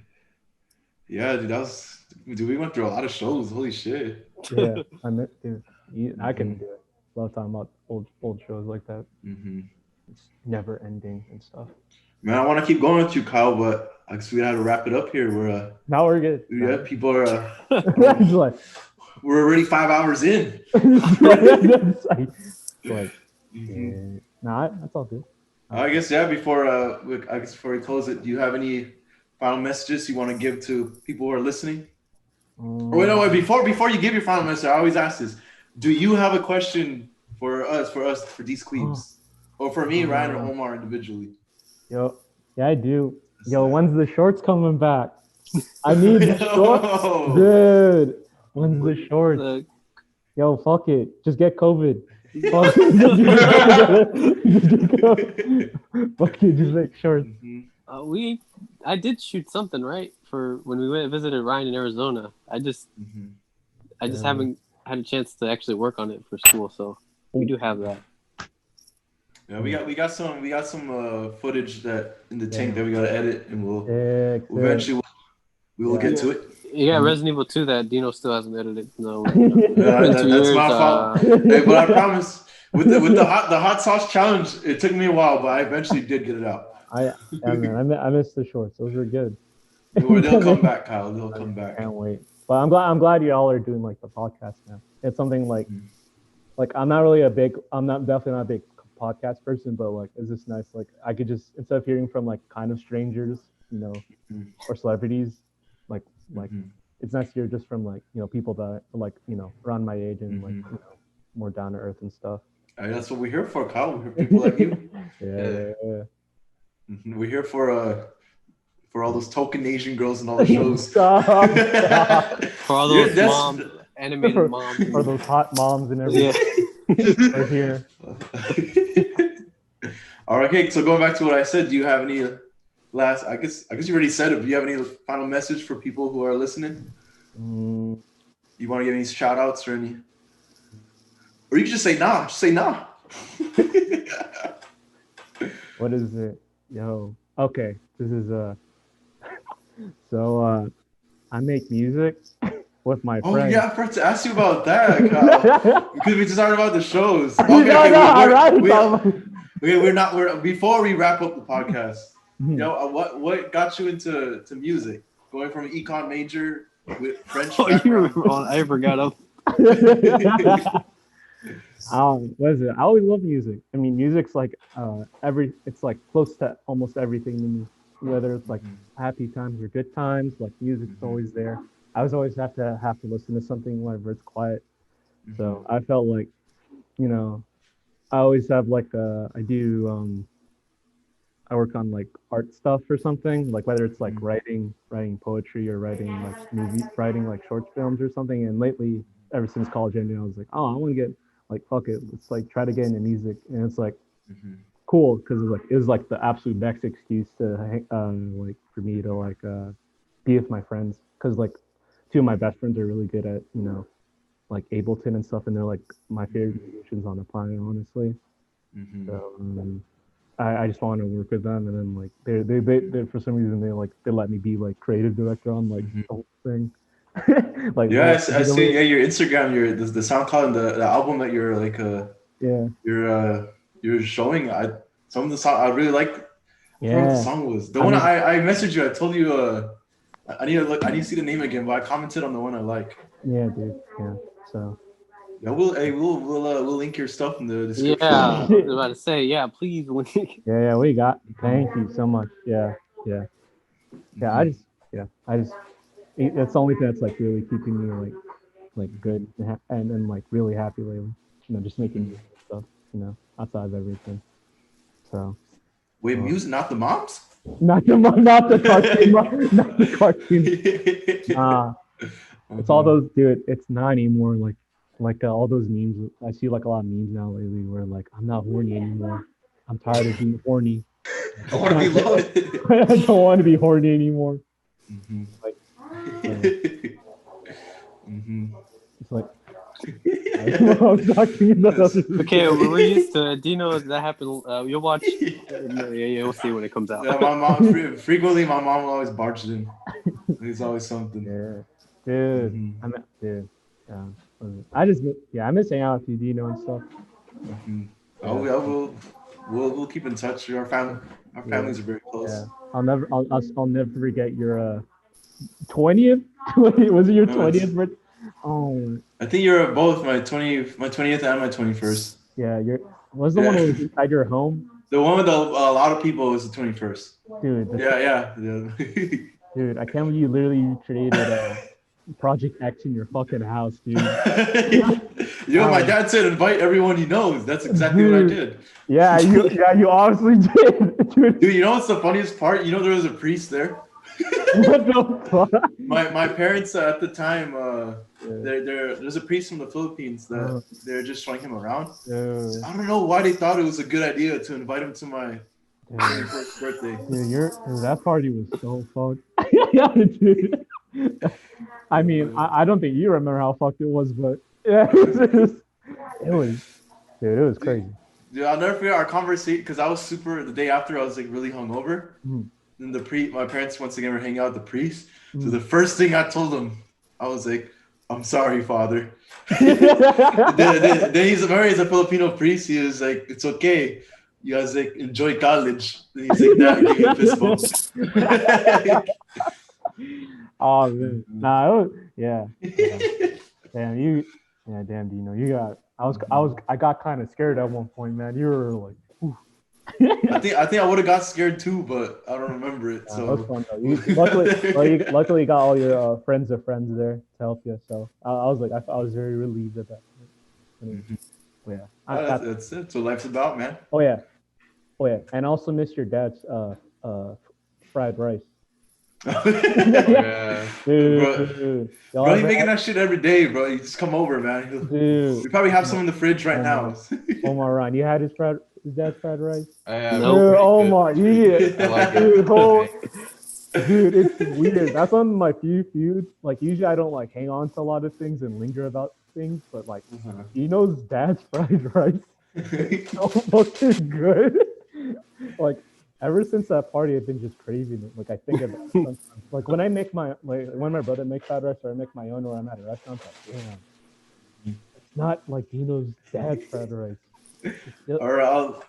Yeah, dude, we went through a lot of shows. Holy shit. Yeah, I can do it. Love talking about old shows like that. Mm-hmm. It's never ending and stuff. Man, I want to keep going with you, Kyle, but I guess we got to wrap it up here. Now we're good. Yeah, people are. We're already 5 hours in. Nah, that's all good. I guess before we close it, do you have any final messages you want to give to people who are listening? Before you give your final message, I always ask this: do you have a question for DeezQuibs, or for me, Ryan or Omar individually? Yo, yeah, I do. Yo, when's the shorts coming back? I need the shorts, dude. When's the shorts? Yo, fuck it. Just get COVID. Fuck it, just make shorts. I did shoot something right for when we visited Ryan in Arizona. I just haven't had a chance to actually work on it for school, so we do have that. Yeah, we got some footage that in the tank that we gotta edit, and we'll eventually we will get to it. Yeah, Resident Evil 2 that Dino still hasn't edited. No, that's my fault. Hey, but I promise, with the hot sauce challenge, it took me a while, but I eventually did get it out. Man, I missed the shorts. Those were good. They'll come back, Kyle. They'll come back. Can't wait. But I'm glad y'all are doing like the podcast now. It's something like I'm definitely not a big podcast person, but like it's just nice. Like I could just, instead of hearing from like kind of strangers, or celebrities, like it's nice to hear just from like people that are like around my age and like more down to earth and stuff. That's what we're here for, Kyle. We're here for people like you. Yeah. We're here for all those token Asian girls and all the shows. Stop. For all those moms, animated moms. For those hot moms and everything. Yeah. We're here. All right, okay. So going back to what I said, do you have any last? I guess you already said it. But do you have any final message for people who are listening? You want to give any shout outs or any? Or you can just say nah. Just say nah. What is it? Yo. Okay. This is So I make music with my friends. Oh yeah, I forgot to ask you about that, Kyle. Because we just talked about the shows. We're before we wrap up the podcast. What got you into music? Going from an econ major with French. I forgot. What is it? I always love music. I mean, music's like it's like close to almost everything to me. Whether it's like happy times or good times, like music's always there. I always have to listen to something whenever it's quiet. So I felt like, I always have like I work on like art stuff or something, like whether it's like writing poetry or writing like short films or something. And lately, ever since college ended, I was like, oh, I want to get like, fuck it, let's like try to get into music. And it's like cool because it was like the absolute best excuse to like for me to like be with my friends, because like two of my best friends are really good at like Ableton and stuff, and they're like my favorite musicians on the planet, honestly. So I just want to work with them, and then like they for some reason they let me be like creative director on like the whole thing. Like I see your Instagram, the SoundCloud and the album that you're like you're showing. Some of the song I really like. Yeah, what the song was the one I messaged you. I told you I need to see the name again, but I commented on the one I like. Yeah, dude. Yeah. So. Yeah, we'll link your stuff in the description. Yeah, I was about to say, please link. Yeah, we got. Thank you so much. Yeah. I just it's the only thing that's like really keeping me like good and like really happy lately. Just making music stuff. Outside of everything. So. Wait, music, not the moms? Not the cartoon, not the cartoon. It's all those, dude. It's not anymore. Like all those memes. I see like a lot of memes now lately where like I'm not horny anymore. I'm tired of being horny. I want to be loved. I don't want to be horny anymore. Like, it's like. Okay, we're used to. Do you know that happened? You'll watch. You'll see when it comes out. Yeah, my mom frequently. My mom will always barge in. There's always something. Yeah, dude. Dude. I miss hanging out with you, Dino and stuff. We'll keep in touch. Our families are very close. Yeah. I'll never forget your 20th. Was it your 20th birthday? Oh. I think you're both my 20th and my 21st. Yeah, was the one that was inside your home? The one with a lot of people was the 21st. Dude. Yeah. Dude, I can't believe you literally created Project X in your fucking house, dude. My dad said invite everyone he knows. That's exactly what I did. Yeah, you obviously did. Dude, you know what's the funniest part? There was a priest there. What the fuck? My parents at the time, there's a priest from the Philippines that they're just showing him around. I don't know why they thought it was a good idea to invite him to my 21st birthday. Dude, that party was so fucked. Yeah, dude. I mean, I don't think you remember how fucked it was, but Yeah, dude, it was crazy. Dude, I'll never forget our conversation because I was the day after I was like really hungover. Mhm. And my parents once again were hanging out with the priest. So Mhm. the first thing I told him, I was like, I'm sorry, Father. then he's a Filipino priest. He was like, it's okay. You guys like enjoy college. Then he's like that, give me a fist bump. Oh man, nah, yeah. Damn you, yeah, damn Dino, you got. I got kind of scared at one point, man. You were like, ooh. I think I would have got scared too, but I don't remember it. That So was fun though. Luckily you got all your friends of friends there to help you. So I was like, I was very relieved at that. Mhm. Yeah. That's it. That's what life's about, man. Oh yeah, and I also missed your dad's fried rice. Yeah. Dude, bro, he's making that shit every day, bro. You just come over, man. Dude, We probably have some in the fridge right now. Omar, Ryan, you had his dad's fried rice? Yeah. Nope. Omar, yeah. I like Dude, it. dude, it's weird. That's one of my few feuds. Like usually I don't like hang on to a lot of things and linger about things, but like Dino's dad's fried rice is so fucking good. Like ever since that party, I've been just craving it. Like I think about it sometimes. Like when I make when my brother makes fried rice or I make my own or I'm at a restaurant, I'm like, damn, it's not like Dino's dad's fried rice. Or I'll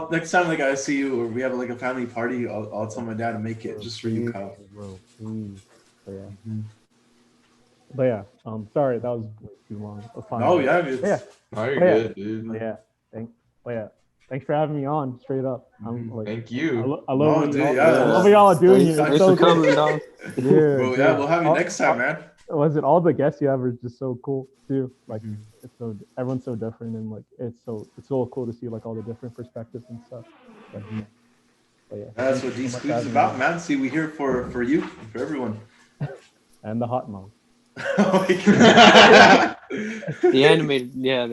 next time like I see you or we have like a family party, I'll tell my dad to make it just for you, Kyle. Bro, but yeah. But yeah, sorry that was way too long. No, yeah, Oh, you're good, dude. Yeah, thanks for having me on. Straight up, I'm like, Thank you. I love what dude, y'all are doing here. Thanks for coming, dog. Yeah, bro, yeah, we'll have you next time, man. Was it all the guests you have are just so cool too? Like everyone's so different and like it's so cool to see like all the different perspectives and stuff. But yeah, that's what DeezQuibs is about, man. See, we here for you, for everyone. And the hot mom. Oh my God. The animated hot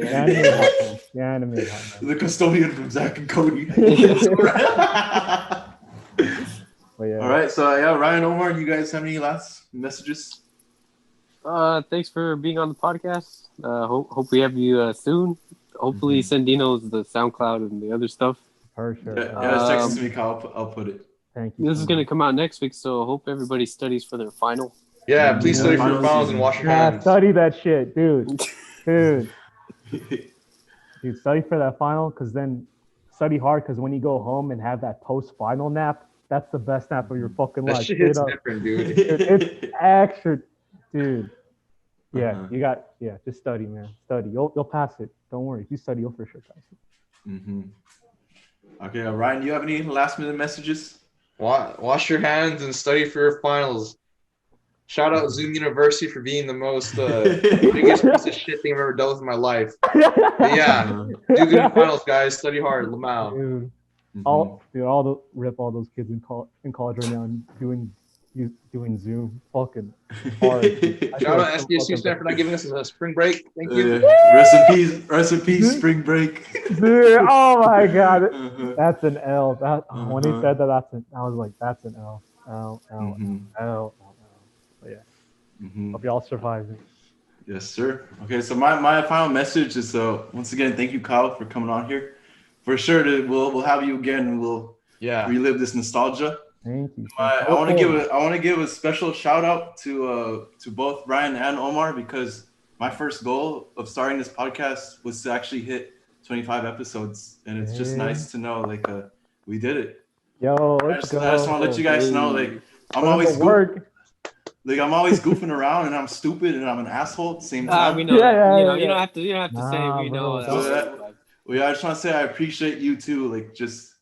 mom. The custodian from Zach and Cody. But yeah. All right, so yeah, Ryan, Omar, you guys have any last messages? Thanks for being on the podcast. Hope we have you soon. Hopefully, send Dino's the SoundCloud and the other stuff. For sure. Yeah, text me, Kyle. I'll put it. Thank you. This is gonna come out next week, so I hope everybody studies for their final. Yeah, please study for your finals and wash your hands. Study that shit, dude. Dude, study for that final, because then study hard, because when you go home and have that post-final nap, that's the best nap of your fucking life. That shit is different, dude. It's extra, dude. Yeah, just study, man. Study. You'll pass it. Don't worry. If you study, you'll for sure pass it. Okay, Ryan, do you have any last minute messages? Wash your hands and study for your finals. Shout out Zoom University for being the most biggest piece of shit thing I've ever done with my life. But yeah, do good in finals, guys. Study hard, Lamau. Dude, rip all those kids in college right now and doing Zoom, fucking hard. Shout out SDSU staff for not giving us a spring break. Thank you. Rest in peace, spring break. Dude, oh my God, that's an L. When he said that, I was like, that's an L. L. But yeah, hope y'all survive it. Yes, sir. Okay, so my final message is once again, thank you, Kyle, for coming on here. For sure, we'll have you again, and we'll relive this nostalgia. Thank you. I want to give a special shout out to both Ryan and Omar, because my first goal of starting this podcast was to actually hit 25 episodes, and it's just nice to know we did it. Yo, I just want to let you guys know I'm always goofing around and I'm stupid and I'm an asshole at the same time. We know. You don't have to say we know. I just want to say I appreciate you too. Just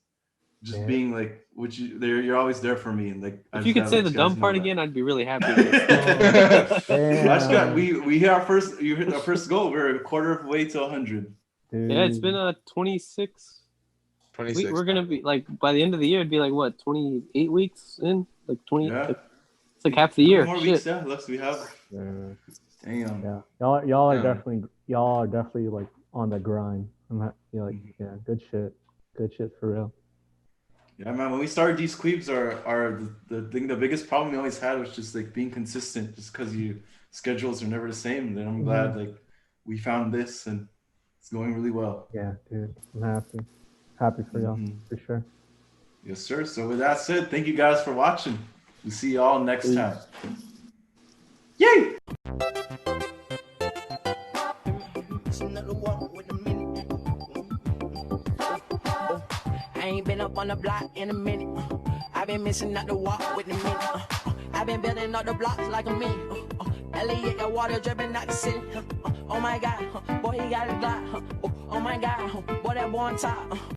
being you're always there for me. And if you could say the dumb part again, I'd be really happy. We hit our first goal. We're a quarter of the way to 100. Yeah, it's been 26. We're gonna be by the end of the year, it'd be 28 weeks in, 20. Yeah. It's like half the year. More weeks, left we have. Damn. Yeah. Y'all are definitely on the grind. Good shit for real. Yeah, man. When we started DeezQuibs, the biggest problem we always had was just being consistent, just because schedules are never the same. Then I'm glad we found this and it's going really well. Yeah, dude. I'm happy for y'all, for sure. Yes, sir. So with that said, thank you guys for watching. We'll see y'all next time. Yay! I ain't been up on the block in a minute. I've been missing out the walk with the minute. I've been building up the blocks like a me. Elliot, that water dripping out the city. Oh my God, boy, he got a Glock. Oh my God, boy, that boy on top.